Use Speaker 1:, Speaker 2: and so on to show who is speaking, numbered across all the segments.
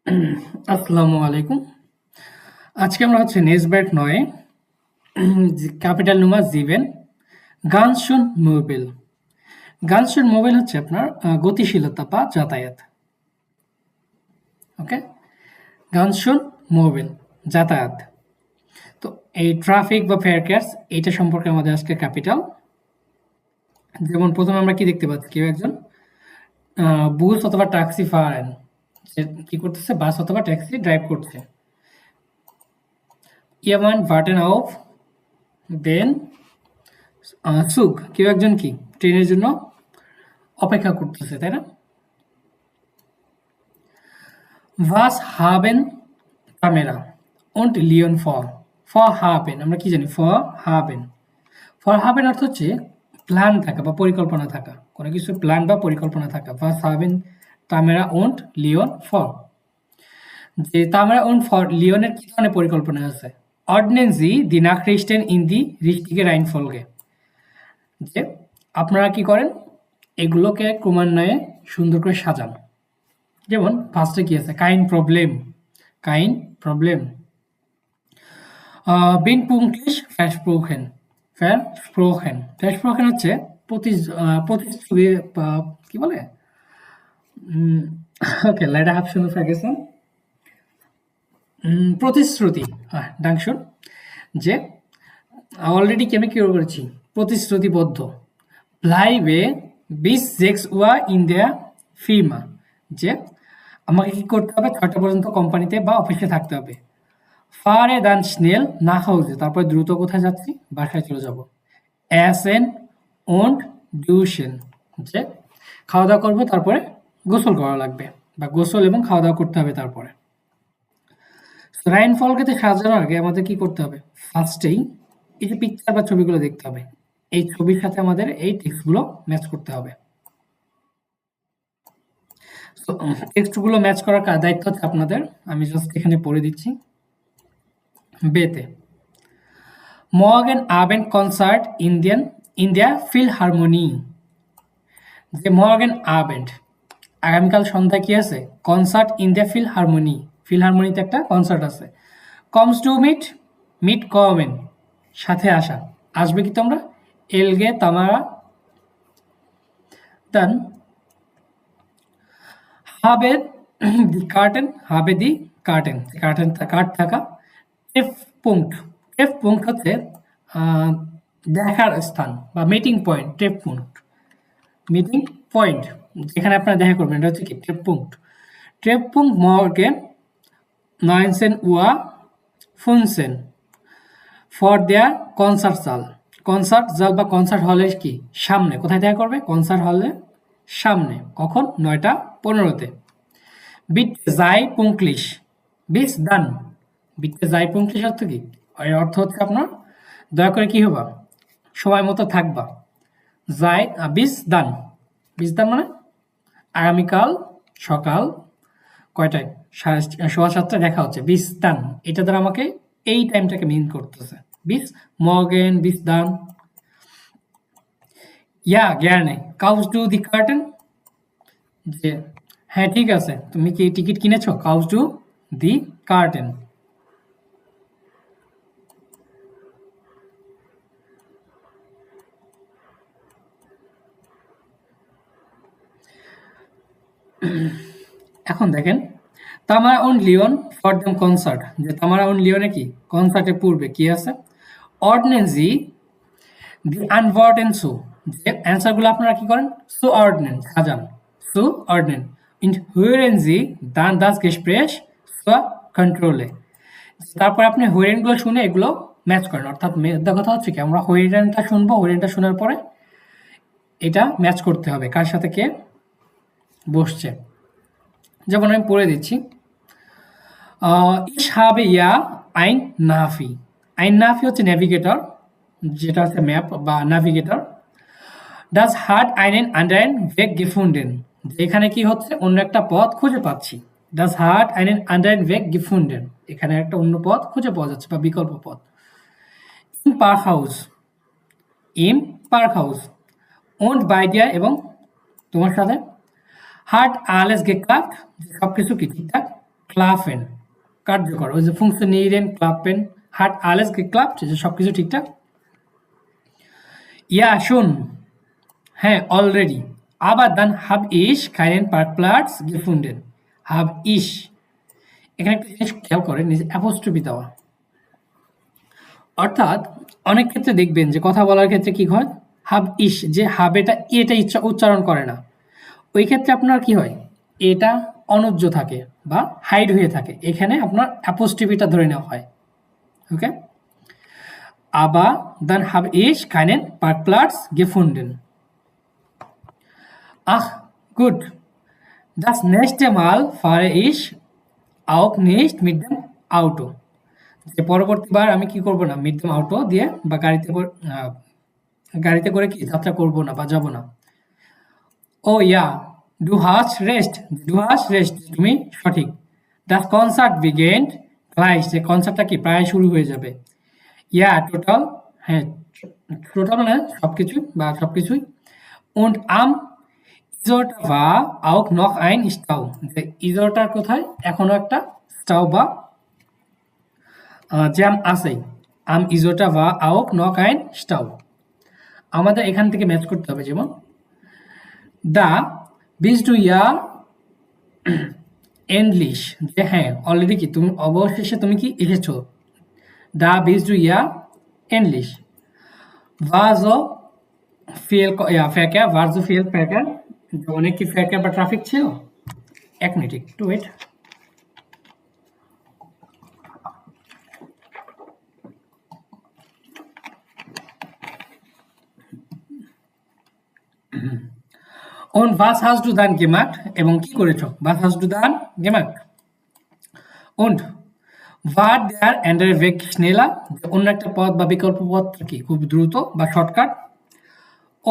Speaker 1: আসসালামু আলাইকুম। আজকে আমরা হচ্ছে নেসব্যাট নয়ে ক্যাপিটাল নুমা জিভেন ganz schön মোবিল। ganz schön মোবিল হচ্ছে আপনার গতিশীলতা বা যাতায়াত। ওকে, ganz schön মোবিল যাতায়াত। তো এই ট্রাফিক বা ফেয়ারক্যাটস এইটা সম্পর্কে আমাদের আজকে ক্যাপিটাল। যেমন প্রথমে আমরা কি দেখতে পাচ্ছি, কেউ একজন বুস অথবা ট্যাক্সি ফারেন, সে কি করতেছে, বাস অথবা ট্যাক্সি ড্রাইভ করছে। ইয়ামান ভার্টেন অফ দেন সুগ, কেউ একজন কি ট্রেনের জন্য অপেক্ষা করতেছে, তাই না? ভাস হাবেন ক্যামেরা und লিওন ফর হাবেন, আমরা কি জানি ফর হাবেন। ফর হাবেন অর্থ হচ্ছে প্ল্যান থাকা বা পরিকল্পনা থাকা, কোনো কিছু প্ল্যান বা পরিকল্পনা থাকা। ভাস হাবেন ক্যামেরা und লিওন ফর, যে তামেরা und ফর লিওনের কি ধরনের পরিকল্পনা আছে। ordnen sie die Nachrichten in die richtige Reihenfolge, যে আপনারা কি করেন, এগুলোকে ক্রমান্বয়ে সুন্দর করে সাজান। যেমন ফার্স্টে কি আছে, কাইন প্রবলেম বিন পুংলিশ ফ্যাসপ্রোখেন হচ্ছে প্রতিশ্রুতি বা কি বলে, ওকে লাইটা হাফ সুন্দর ফ্যাগেছেন প্রতিশ্রুতি। হ্যাঁ ডাংশুন, যে অলরেডি কি আমি কি করেছি, প্রতিশ্রুতিবদ্ধ। ব্লাইবে বিশ জেক্স ওয়া ইন্ডিয়া ফিরমা, যে আমাকে কি করতে হবে, ৬টা পর্যন্ত কোম্পানিতে বা অফিসে থাকতে হবে। ফারে দান স্নেল না হাউজে, তারপরে দ্রুত কোথায় যাচ্ছি, বাসায় চলে যাব। অ্যাসেন ওন্ড ডিউশেন, যে খাওয়া দাওয়া করবো, তারপরে গোসল করা লাগবে বা গোসল এবং খাওয়া দাওয়া করতে হবে। তারপরে রাইনফলকে সাজানোর আগে আমাদের কি করতে হবে, ফার্স্টেই এই যে পিকচার বা ছবিগুলো দেখতে হবে, এই ছবির সাথে আমাদের এই টেক্সটগুলো ম্যাচ করতে হবে। টেক্সটগুলো ম্যাচ করার দায়িত্ব হচ্ছে আপনাদের, আমি জাস্ট এখানে পড়ে দিচ্ছি। বেতে মর্গেন আবেন্ড কনসার্ট ইন্ডিয়া ফিলহারমোনি, যে মর্গেন আবেন্ড আগামীকাল সন্ধ্যায় কি আছে, কনসার্ট ইন্ডিয়া ফিলহারমোনিতে একটা কনসার্ট আছে। কমস টু মিট কমেন, সাথে আসা, আসবে কি তোমরা। এলগে তামারা দান হাবে দি কার্টেন কার্ট থাকা। ট্রেফ পুঙ্ক হচ্ছে দেখার স্থান বা মিটিং পয়েন্ট। মিটিং পয়েন্ট যেখানে আপনারা দেখা করবেন, এটা হচ্ছে কি ট্রেফ পুঙ্ক মর্গেন নয়েনসেন ওয়া ফুনসেন ফর দেয়ার কনসার্ট জাল বা কনসার্ট হলের কি সামনে, কোথায় দেখা করবে, কনসার্ট হলের সামনে। কখন, 9টা 15-তে। বিটতে যাই পুঙ্কলিশ বিস দান, বিটতে যাই পুঙ্কলিশ অর্থ কি, এর অর্থ হচ্ছে আপনার দয়া করে কি হবা, সময় মতো থাকবা। যাই বিস দান মানে আগামীকাল সকাল কয়টায়, 7:15 দেখা হচ্ছে। বিস দান এটা দ্বারা আমাকে এই টাইমটাকে মিন করতেছে। বিস মর্গেন বিস দান। ইয়া gerne cows to the curtain, যে হ্যাঁ ঠিক আছে, তুমি কি টিকিট কিনেছো, কাউস টু দি কার্টেন। এখন দেখেন Tamara on Leon for them concert, যে তামারা অন লিওনে কি কনসার্টের পূর্বে কি আছে, অর্ডিনেন্সি দি আনভার্টেন সো, যে অ্যান্সারগুলো আপনারা কি করেন, সো অর্ডিনেন সাজান, সো অর্ডিনেন ইন হুয়েরেনজি দান দাস গেসপ্রেস সো কন্ট্রোলে। তারপরে আপনি হুইরেনগুলো শুনে এগুলো ম্যাচ করেন, অর্থাৎ কথা হচ্ছে কি, আমরা হুইরেনটা শুনবো, হুইরেনটা শোনার পরে এটা ম্যাচ করতে হবে কার সাথে কে বসছে। যেমন আমি পড়ে দিচ্ছি, ইস হাবে ইয়া আইন নাফি হচ্ছে নেভিগেটর, যেটা হচ্ছে ম্যাপ বা নাভিগেটর। ডাজ হার্ট আইনেন আন্ডারেন ভেগ গিফুন্ডেন, এখানে কি হচ্ছে, অন্য একটা পথ খুঁজে পাচ্ছি। ডাজ হার্ট আইনেন আন্ডারেন ভেগ গিফুন্ডেন, এখানে একটা অন্য পথ খুঁজে পাওয়া যাচ্ছে বা বিকল্প পথ। ইম park house owned by dear, এবং তোমার সাথে হার্ট আলেস গেক্লাক, সব কিছু কি ঠিকঠাক ক্লাফেন কার্যকর। ওই যে funktionieren, klappen, hat alles geklappt, যে সবকিছু ঠিকঠাক। Ja, schon, হ্যাঁ, already. Aber dann habe ich keinen Parkplatz gefunden. Habe ich. এখানে একটা জিনিস খেয়াল করেন, এই যে অ্যাপোস্ট্রফি দেওয়া। অর্থাৎ অনেক ক্ষেত্রে দেখবেন যে কথা বলার ক্ষেত্রে কি হয়, হাব ইস, যে হাবেটা এটা ইচ্ছা উচ্চারণ করে না, ওই ক্ষেত্রে আপনার কি হয়, এটা অনুজ্জ থাকে বা হাইড হয়ে থাকে, এখানে আপনার অ্যাপোস্ট্রফিটা ধরে নেওয়া হয়। ওকে, aber dann habe ich keinen Parkplatz gefunden. Ach, gut. Das nächste Mal fahre ich auch nicht mit dem Auto. যে পরবর্তীবার আমি কি করব না, মিড দেম আউটো দিয়ে বা গাড়িতে করে কি যাত্রা করব না বা যাব না। ও ইয়া, ডু হাস রেস্ট, ডু হাস রেস্ট, তুমি সঠিক। দ্য কনসার্ট বিগেন্ড গ্লাইস, যে কনসার্টটা কি প্রায় শুরু হয়ে যাবে। ইয়া টোটাল, হ্যাঁ টোটাল মানে সবকিছু বা সবকিছুই। und am Isolta war auch noch ein Stau, যে ইজোটার কোথায় এখনো একটা স্টাউ বা জ্যাম আছেই। am Isolta war auch noch ein Stau। আমাদের এখান থেকে ম্যাচ করতে হবে, যেমন দা bist du ja endlich, যে হ্যাঁ অলরেডি কি তুমি অবশেষে তুমি কি এসেছো। দা bist du ja endlich। war so viel Verkehr, war so viel Verkehr, অনেক কি Verkehr বা ট্রাফিক ছিল। এক মিনিট একটু wait. Und was hast du dann gemacht? এবং কি করেছো? Was hast du dann gemacht? Und war der andere Weg schneller? অন্য একটা পথ বা বিকল্প পথ কি খুব দ্রুত বা শর্টকাট।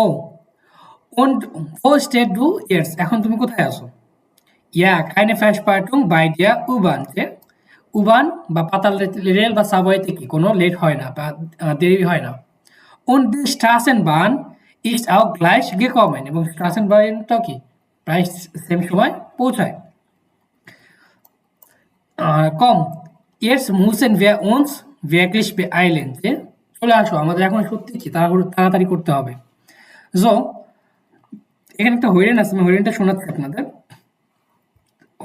Speaker 1: ও, und wo steht du jetzt? এখন তুমি কোথায় আছো? Ja, keine Verspätung bei der U-Bahn, যে U-Bahn বা পাতাল রেল বা সাবওয়েতে কি কোনো লেট হয় না বা দেরি হয় না। Und die Straßenbahn ist auch gleich gekommen, এবং Straßenbahnটাও কি প্রায় সেম সময় পৌঁছায়। কম, jetzt müssen wir uns wirklich beeilen, যে চলে আসো, আমাদের এখন সত্যি কি তাড়াতাড়ি করতে হবে। So, এখানে একটা হরিণ আছে, আমি হরিণটা শোনাচ্ছি আপনাদের।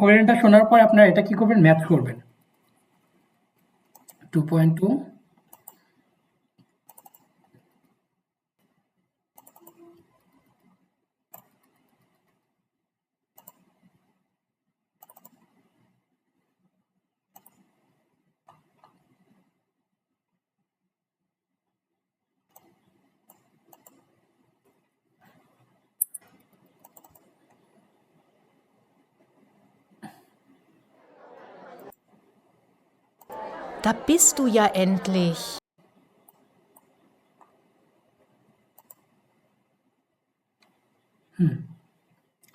Speaker 1: হরিণটা শোনার পর আপনারা এটা কি করবেন, ম্যাথ করবেন। 2.2
Speaker 2: Da bist du ja endlich.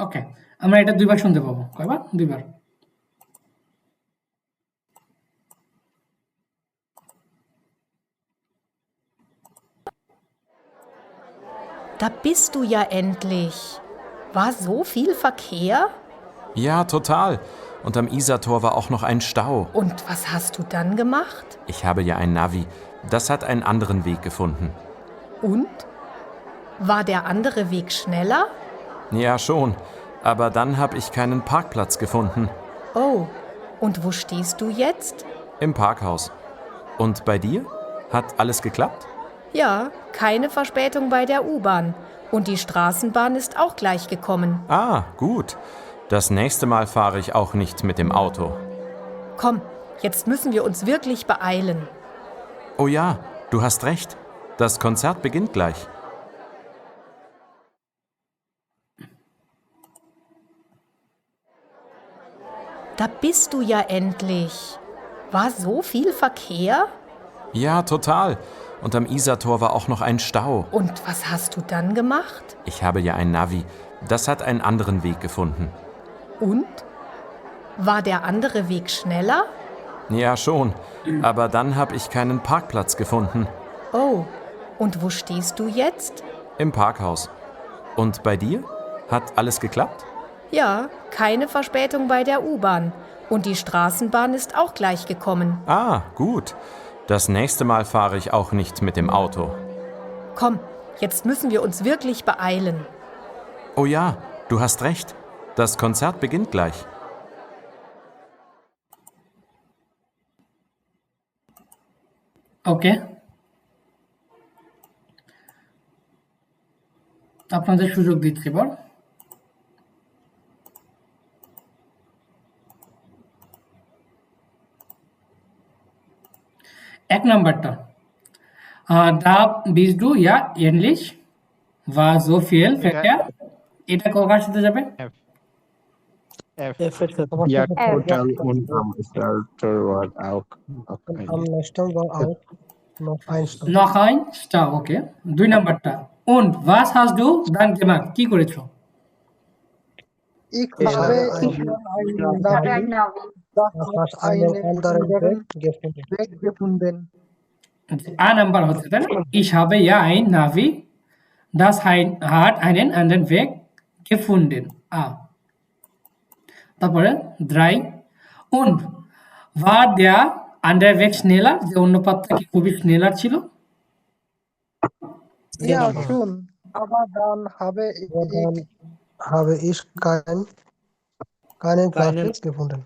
Speaker 1: ওকে, আমরা এটা দুইবার শুনতে পাবো। কয়বার? দুইবার।
Speaker 2: Da bist du ja endlich. War so viel Verkehr?
Speaker 3: Ja, total. Und am Isartor war auch noch ein Stau.
Speaker 2: Und was hast du dann gemacht?
Speaker 3: Ich habe ja ein Navi. Das hat einen anderen Weg gefunden.
Speaker 2: Und? War der andere Weg schneller?
Speaker 3: Ja, schon. Aber dann habe ich keinen Parkplatz gefunden.
Speaker 2: Oh, und wo stehst du jetzt?
Speaker 3: Im Parkhaus. Und bei dir? Hat alles geklappt?
Speaker 2: Ja, keine Verspätung bei der U-Bahn. Und die Straßenbahn ist auch gleich gekommen.
Speaker 3: Ah, gut. Das nächste Mal fahre ich auch nicht mit dem Auto.
Speaker 2: Komm, jetzt müssen wir uns wirklich beeilen.
Speaker 3: Oh ja, du hast recht. Das Konzert beginnt gleich.
Speaker 2: Da bist du ja endlich. War so viel Verkehr?
Speaker 3: Ja, total. Und am Isartor war auch noch ein Stau.
Speaker 2: Und was hast du dann gemacht?
Speaker 3: Ich habe ja ein Navi. Das hat einen anderen Weg gefunden.
Speaker 2: Und? War der andere Weg schneller?
Speaker 3: Ja, schon. Aber dann habe ich keinen Parkplatz gefunden.
Speaker 2: Oh, und wo stehst du jetzt?
Speaker 3: Im Parkhaus. Und bei dir? Hat alles geklappt?
Speaker 2: Ja, keine Verspätung bei der U-Bahn. Und die Straßenbahn ist auch gleich gekommen.
Speaker 3: Ah, gut. Das nächste Mal fahre ich auch nicht mit dem Auto.
Speaker 2: Komm, jetzt müssen wir uns wirklich beeilen.
Speaker 3: Oh ja, du hast recht. Das Konzert beginnt gleich.
Speaker 1: ওকে, আপনাদের সুযোগ দিচ্ছি এবার। এক নাম্বারটা, da bist du ja ähnlich, war so viel Verkehr। এটা কার সাথে যাবে?
Speaker 4: F.
Speaker 5: F এর সাথে
Speaker 4: Ja,
Speaker 6: F.
Speaker 4: total und am Starter war auch
Speaker 5: am Nestor war auch noch ein Stopp.
Speaker 1: noch ein Stau, okay। 2 নাম্বারটা, und was hast du dann gemacht? কি করেছো?
Speaker 5: Ich
Speaker 6: Ich
Speaker 5: habe
Speaker 6: habe ein Navi.
Speaker 5: nach einem anderen Weg gefunden.
Speaker 1: A number হচ্ছে তাই না? Ich habe ja ein Navi, das hat einen anderen Weg gefunden। A। তারপরে 3, und war der Underweg schneller? যে অন্য পথটা কি খুবই schneller ছিল?
Speaker 5: Ja, schon. Aber dann habe ich keinen Parkplatz gefunden.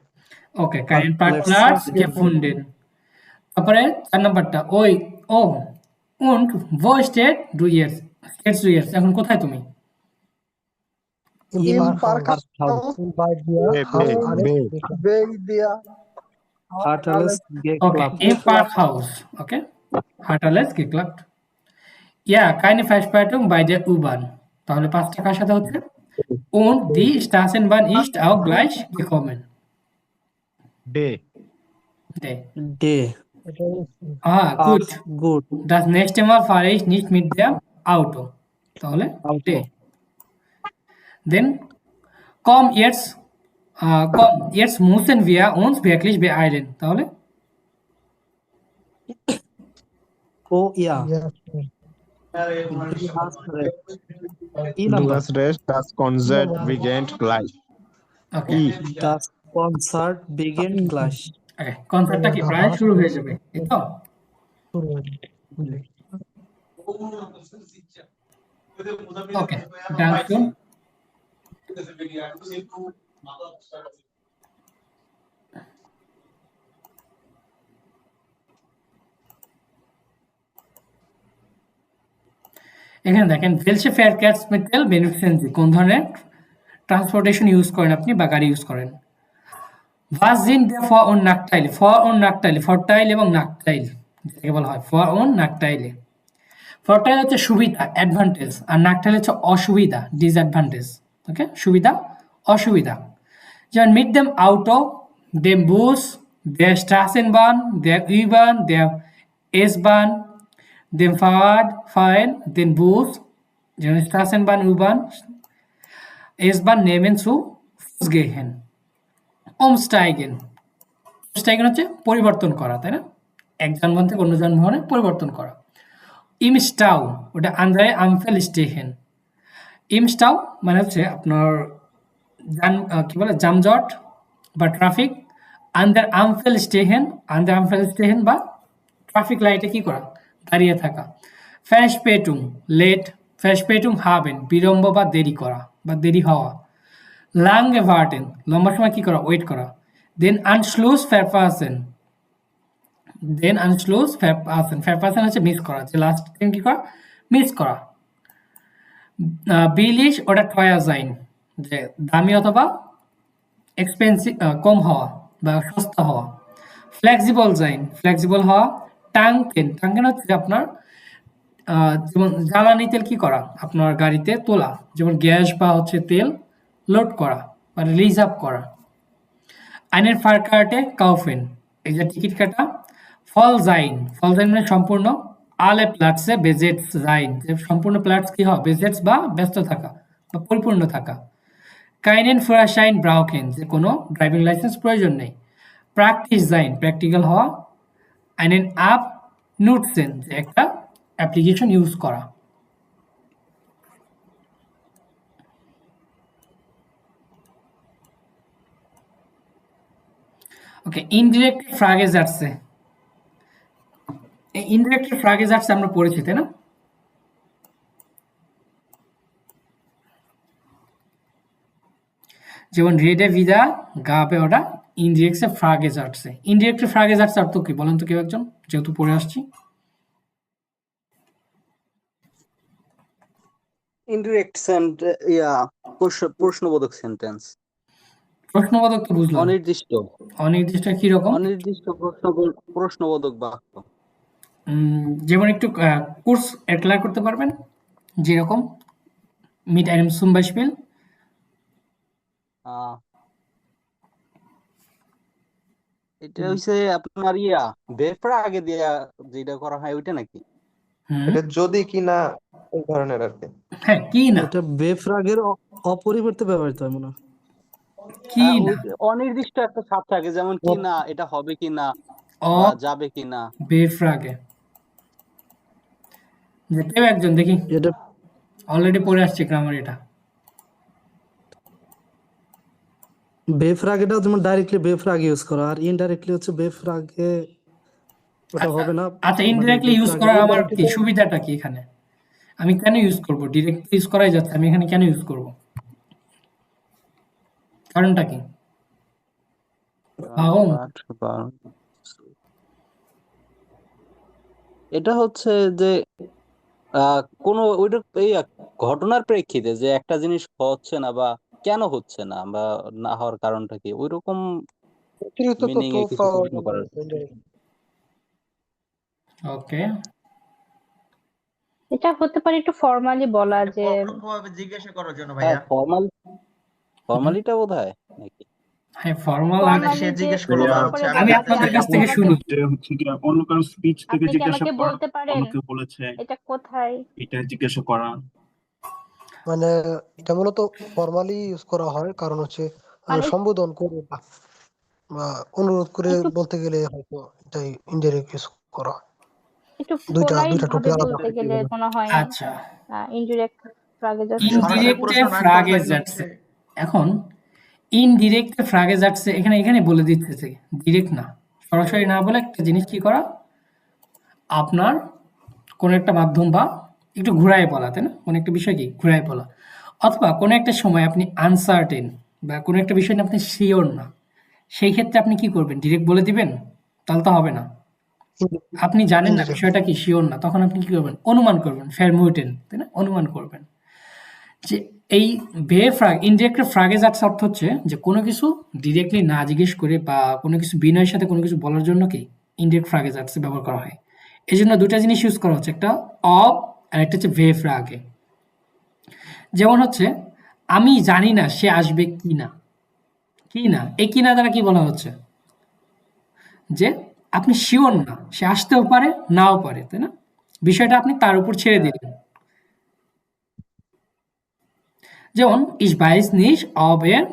Speaker 1: Okay, keinen Parkplatz gefunden। তারপরে 4 নাম্বারটা, ওই ও und wo steht du jetzt? Stehst du jetzt? এখন কোথায় তুমি?
Speaker 5: Im Parkhaus bei dir bei dir
Speaker 7: Hat alles
Speaker 1: Okay,
Speaker 7: geklappt.
Speaker 1: im Parkhaus, okay, hat alles geklappt। Ja, keine Verspätung bei der U-Bahn। তাহলে 5টা কার সাথে হচ্ছে? Und die Straßenbahn ist auch gleich gekommen।
Speaker 4: D.
Speaker 1: Okay.
Speaker 7: D.
Speaker 1: Gut।
Speaker 7: Gut.
Speaker 1: Das nächste Mal fahre ich nicht mit dem Auto। তাহলে D। Then komm jetzt müssen wir uns wirklich beeilen। তাহলে
Speaker 7: Oh ja.
Speaker 5: Ja,
Speaker 7: Du hast recht. I
Speaker 4: Du
Speaker 7: number.
Speaker 4: hast recht, das Konzert beginnt gleich.
Speaker 1: okay,
Speaker 4: I.
Speaker 7: Das Konzert beginnt gleich.
Speaker 1: okay, কনসার্টটা কি প্রায় শুরু হয়ে যাবে, এই তো? ওকে, ডান। এখানে দেখেন welche Verkehrsmittel benutzen Sie? কোন ধরনের ট্রান্সপোর্টেশন ইউজ করেন আপনি বা গাড়ি ইউজ করেন? Was sind der Vor- und Nachteile? Vor- und Nachteile, Vorteil এবং Nachteil যেটাকে বলা হয় Vor- und Nachteile। Vorteil হচ্ছে সুবিধা, অ্যাডভান্টেজ, আর Nachteil হচ্ছে অসুবিধা, ডিসঅ্যাডভান্টেজ। ওকে, সুবিধা, অসুবিধা। যেমন mit dem Auto, dem Bus, der Straßenbahn, der U-Bahn, der S-Bahn, dem Fahren, den Bus, যেমন Straßenbahn, U-Bahn, S-Bahn nehmen zu Fuß gehen। Umsteigen, umsteigen হচ্ছে পরিবর্তন করা, তাই না? এক যানবাহন থেকে অন্য যানবাহনে পরিবর্তন করা। Im Stau, ওটা andere Ampelstehen। Im Stau মানে হচ্ছে আপনার কি বলে যানজট বা ট্রাফিক। আন্ডার আম্পেলস্টেহেন বা ট্রাফিক লাইটে কি করা, দাঁড়িয়ে থাকা। Verspätung, লেট, Verspätung haben, বিলম্ব বা দেরি করা বা দেরি হওয়া। Lange warten, লম্বা সময় কি করা, ওয়েট করা। Then Anschluss verpassen, verpassen হচ্ছে মিস করা, যে লাস্ট টাইম কি করা, মিস করা। billig oder teuer sein, যে দামি অথবা এক্সপেন্সিভ, কম হওয়া বা সস্তা হওয়া। flexible sein, ফ্লেক্সিবল হওয়া। টাঙ্কেন হচ্ছে আপনার যেমন জ্বালানি তেল কি করা, আপনার গাড়িতে তোলা, যেমন গ্যাস বা হচ্ছে তেল লোড করা বা রিজার্ভ করা। einen Fahrkarte kaufen, এই যে টিকিট কাটা। voll sein মানে সম্পূর্ণ। alle Plätze besetzt sein, যে সম্পূর্ণ প্ল্যাটস কি হয়, besetzt বা ব্যস্ত থাকা বা পরিপূর্ণ থাকা। keinen Führerschein brauchen, যে কোনো ড্রাইভিং লাইসেন্স প্রয়োজন নেই। practice sein, প্র্যাকটিক্যাল হওয়া। einen App nutzen, যে একটা অ্যাপ্লিকেশন ইউজ করা। ওকে, ইনডিরেক্ট ফ্রাগেজ আসছে। এই ইনডিরেক্ট ফ্রাগেজ আসছে আমরা পড়েছি, তাই না? যেমন রেডে ভিদা গাবে ওটা ইনডিরেক্টে ফ্রাগেজ আসছে। ইনডিরেক্ট ফ্রাগেজ আসছে অর্থ কি বলেন তো কেউ একজন, যেহেতু পড়ে আসছি।
Speaker 8: ইনডিরেক্ট প্রশ্নবোধক সেন্টেন্স।
Speaker 1: প্রশ্নবোধক তো বুঝলাম,
Speaker 8: অনির্দিষ্ট
Speaker 1: অনির্দিষ্ট কি রকম?
Speaker 8: অনির্দিষ্ট প্রশ্নবোধক বাক্য।
Speaker 1: যেমন একটু কোর্স এক্লার করতে পারবেন, যেরকম মিট einem zum Beispiel?
Speaker 8: এটা হইছে আপনার বেফরা আগে দিয়া যেটা করা হয় ওইটা নাকি?
Speaker 9: এটা যদি কিনা এই ধরনের আর কি।
Speaker 1: হ্যাঁ, কি না,
Speaker 7: এটা বেফ্রাগের অপরিবর্তে ব্যবহৃত হয় মনে হয়।
Speaker 1: কি না,
Speaker 8: অনির্দিষ্ট একটা ছাপ থাকে, যেমন কি না, এটা হবে কি না,
Speaker 1: অ
Speaker 8: বা যাবে কি না।
Speaker 1: বেফ্রাগে। যে কেউ একজন দেখি,
Speaker 7: এটা
Speaker 1: অলরেডি পড়ে আসছে গ্রামার এটা।
Speaker 7: বেফ্রাগেটা যেমন ডাইরেক্টলি বেফ্রাগ ইউজ করা, আর ইনডাইরেক্টলি হচ্ছে বেফ্রাগে ওটা হবে না।
Speaker 1: আচ্ছা,
Speaker 7: মানে
Speaker 1: ইনডিরেক্টলি ইউজ
Speaker 7: বেফ্রাগের
Speaker 1: করার আমার কি সুবিধাটা কি এখানে? আমি কেন ইউজ করব? ডিরেক্ট ইউজ করাই যাচ্ছে, আমি এখানে কেন ইউজ করব? কারণটা কি? Warum?
Speaker 8: এটা হচ্ছে যে কোনো ওইটা এই ঘটনার প্রেক্ষিতে যে একটা জিনিস হচ্ছে না বা কেন হচ্ছে না বা না হওয়ার কারণটা কি, ওইরকম
Speaker 5: অতিরিক্ত
Speaker 8: মিনিং
Speaker 5: তথ্য
Speaker 8: এ কিছু
Speaker 5: পাওয়ার
Speaker 8: প্রশ্ন করার।
Speaker 1: ওকে,
Speaker 6: এটা হতে পারে একটু ফর্মালি বলা যে
Speaker 10: পরোক্ষভাবে জিজ্ঞাসা করার জন্য
Speaker 8: হ্যাঁ,
Speaker 10: ভাইয়া।
Speaker 8: ফর্মালিটা বোধহয় নাকি?
Speaker 1: হ্যাঁ, ফর্মাল।
Speaker 10: মানে সে জিজ্ঞেস করলো বা হচ্ছে
Speaker 1: আমি আপনাদের কাছ থেকে শুনি।
Speaker 11: হচ্ছে কি অন্য কারো স্পিচ থেকে
Speaker 6: আপনি কি
Speaker 11: জিজ্ঞাসা
Speaker 6: আমাকে
Speaker 11: করা,
Speaker 6: বলতে পারেন
Speaker 11: অন্য কেউ বলেছে
Speaker 6: এটা কোথায়?
Speaker 11: এটা জিজ্ঞাসা করা।
Speaker 5: মানে এটা মূলত ফর্মালি ইউজ করা হয়, কারণ হচ্ছে
Speaker 6: মানে
Speaker 5: সম্বোধন করে বা অনুরোধ করে
Speaker 6: একটু
Speaker 5: বলতে গেলে হয়তো এটাই ইনডাইরেক্ট ইউজ করা হয়।
Speaker 6: একটু
Speaker 5: দুইটা
Speaker 6: পোলাইট
Speaker 5: টুপি
Speaker 6: ভাবে
Speaker 5: আলাদা
Speaker 6: বলতে গেলে মনে হয়
Speaker 1: আচ্ছা,
Speaker 6: ইনডিরেক্ট ফ্রাগেজ
Speaker 1: ইনডিরেক্ট
Speaker 10: প্রশ্ন না
Speaker 1: ফ্রাগেজ
Speaker 10: করলে
Speaker 1: যাচ্ছে। এখন ইনডিরেক্ট ফ্রাগেজ যাচ্ছে, এখানে এখানে বলে দিতেছে ডিরেক্ট না, সরাসরি না বলে একটা জিনিস কি করা, আপনার কোনো একটা মাধ্যম বা একটু ঘুরায় বলা, তাই না? কোনো একটা বিষয় কি ঘুরায় বলা, অথবা কোনো একটা সময় আপনি আনসার্টেন বা কোনো একটা বিষয় নিয়ে আপনি শিওর না, সেই ক্ষেত্রে আপনি কি করবেন? ডিরেক্ট বলে দিবেন? তাহলে তো হবে না। আপনি জানেন না বিষয়টা কি, শিওর না, তখন আপনি কি করবেন? অনুমান করবেন, ফেরমুটেন, তাই না? অনুমান করবেন। যে এই ইনডিরেক্ট ফ্রাগেজ অর্থ হচ্ছে যে কোনো কিছু ডিরেক্টলি না জিজ্ঞেস করে বা কোনো কিছু বিনয়ের সাথে কোনো কিছু বলার জন্য কি ইনডিরেক্ট ফ্রাগেজ ব্যবহার করা হয়। এই জন্য দুটা জিনিস ইউজ করা হচ্ছে, একটা অব আর একটা হচ্ছে ভে ফ্রাগে। যেমন হচ্ছে আমি জানি না সে আসবে কি না, কি না, এই কি না দ্বারা কি বলা হচ্ছে? যে আপনি শিওর না, সে আসতেও পারে নাও পারে, তাই না? বিষয়টা আপনি তার উপর ছেড়ে দিলেন। যেমন ich weiß nicht ob er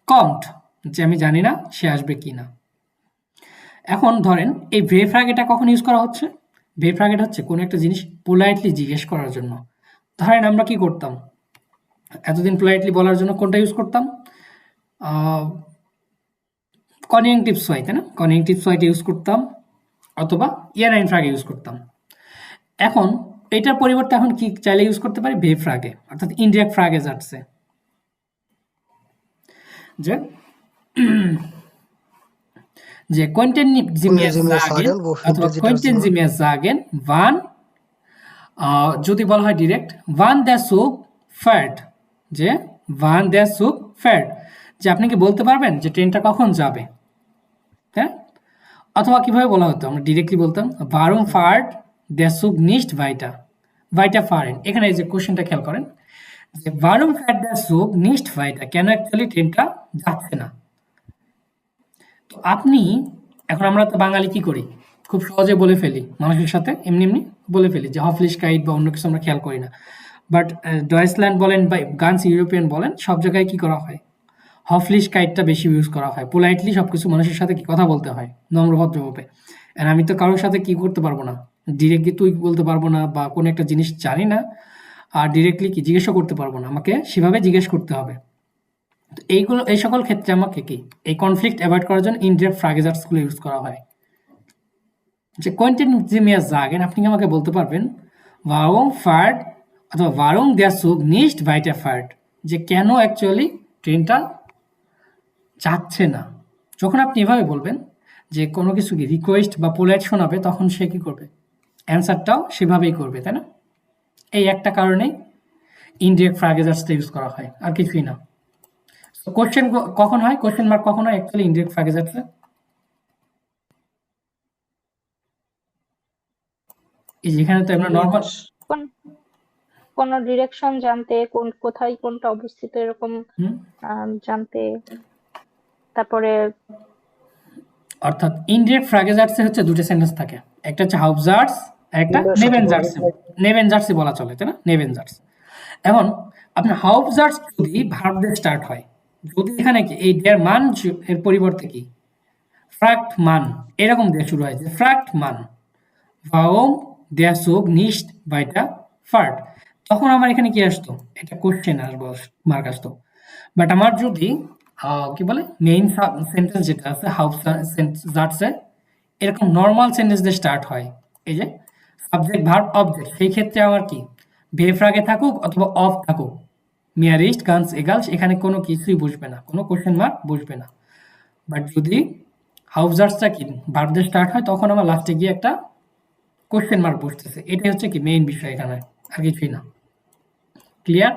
Speaker 1: kommt, যে আমি জানি না সে আসবে কি না। এখন ধরেন এই ভেফ্রাগ এটা কখন ইউজ করা হচ্ছে? ভেফ্রাগ এটা হচ্ছে কোনো একটা জিনিস পোলাইটলি জিজ্ঞেস করার জন্য। ধরেন আমরা কি করতাম এতদিন পোলাইটলি বলার জন্য, কোনটা ইউজ করতাম? কনজাংটিভ সোয়াই, তাই না? কনজাংটিভ সোয়াইটা ইউজ করতাম, অথবা ইয়ার আইন ফ্রাগে ইউজ করতাম। এখন এটার পরিবর্তে এখন কি চাইলে ইউজ করতে পারি? ভে ফ্রাগে, অর্থাৎ ইনডিরেক্ট ফ্রাগেজ আসছে। যে könnten Sie mir sagen অথবা könnten Sie mir sagen wann, যদি বলা হয় direct wann der Zug fährt, যে wann der Zug fährt, যে আপনি কি বলতে পারবেন যে ট্রেনটা কখন যাবে, হ্যাঁ? অথবা কিভাবে বলা হতো? আমরা ডিরেক্টলি বলতাম warum fährt der Zug nicht weiter, weiter fahren। এখানে এই যে কোশ্চেনটা খেয়াল করেন যে warum fährt der Zug nicht weiter, কেন অ্যাকচুয়ালি ট্রেনটা যাচ্ছে না। তো আপনি এখন আমরা তো বাঙালি কি করি, খুব সহজে বলে ফেলি, মানুষের সাথে এমনি এমনি বলে ফেলি যে হফলিশকাইট বা অন্য কিছু আমরা খেয়াল করি না। বাট ডয়েচল্যান্ড বলেন বা গানস ইউরোপিয়ান বলেন, সব জায়গায় কি করা হয়? হফলিশকাইটটা বেশি ইউজ করা হয়। পোলাইটলি সবকিছু মানুষের সাথে কি কথা বলতে হয় নম্রভদ্রভাবে। আর আমি তো কারোর সাথে কি করতে পারবো না, ডিরেক্টলি তুই বলতে পারবো না, বা কোনো একটা জিনিস জানি না আর ডিরেক্টলি কি জিজ্ঞেসও করতে পারবো না, আমাকে সেভাবে জিজ্ঞেস করতে হবে। তো এই সকল ক্ষেত্রে আমাকে কি এই কনফ্লিক্ট অ্যাভয়েড করার জন্য ইনডিরেক্ট ফ্রাগেজার্সগুলো ইউজ করা হয়। যে কন্টেন যে মেয়ার জাগেন, আপনি কি আমাকে বলতে পারবেন ওয়ারুম ফার্ড অথবা ওয়ারুম দেয়ার সুগ নিস্ট ভাইটা ফার্ড, যে কেন অ্যাকচুয়ালি ট্রেনটা যাচ্ছে না। যখন আপনি এভাবে বলবেন যে কোনো কিছু কি রিকোয়েস্ট বা পোলাইট শোনাবে, তখন সে কি করবে, অ্যান্সারটাও সেভাবেই করবে, তাই না? এই একটা কারণেই ইনডিরেক্ট ফ্রাগেজার্সটা ইউজ করা হয়, আর কিছুই না। কোশ্চেন কখন হয়, কোশ্চেন মার্ক কখন হয় অ্যাকচুয়ালি ইনডিরেক্ট ফ্রাগেজার্সে? এই যেখানে তো আমরা নর্মাল
Speaker 6: কোন ডিরেকশন জানতে, কোথায় কোনটা অবস্থিত এরকম জানতে, তারপরে
Speaker 1: অর্থাৎ ইনডিরেক্ট ফ্রাগেজার্সে হচ্ছে দুটো সেন্টেন্স থাকে, একটা হচ্ছে হাউজার্স আর একটা নেভেনজার্স। নেভেনজার্সই বলা চলে, তাই না? নেভেনজার্স। এখন আপনার হাউজার্স যদি ভার্ব দিয়ে স্টার্ট হয়, যদি এখানে কি এই ডের মান এর পরিবর্তে কি ফ্রাক্ট মান এরকম দিয়ে শুরু হয়, যে ফ্রাক্ট মান warum der Zug nicht weiter fährt, তখন আমার এখানে কি আসতো, এটা কোশ্চেন আসবো, মার্ক আসতো। বাট আমার যদি কি বলে মেইন সেন্টেন্স যেটা আছে হাউজার্সে এরকম নর্মাল সেন্টেন্স দিয়ে স্টার্ট হয়, এই যে সাবজেক্ট ভার্ব অবজেক্ট, সেই ক্ষেত্রে আমার কি ভেভ আগে থাকুক অথবা অফ থাকুক, মিয়ার ইস্ট গানস এগালস, এখানে কোনো কিছুই বসবে না, কোনো কোশ্চেন মার্ক বসবে না। বাট যদি হাউজার্সটা কি ভার্ব দিয়ে স্টার্ট হয়, তখন আমার লাস্টে গিয়ে একটা কোশ্চেন মার্ক বসতেছে। এটাই হচ্ছে কি মেইন বিষয় এখানে, আর কিছুই না। ক্লিয়ার?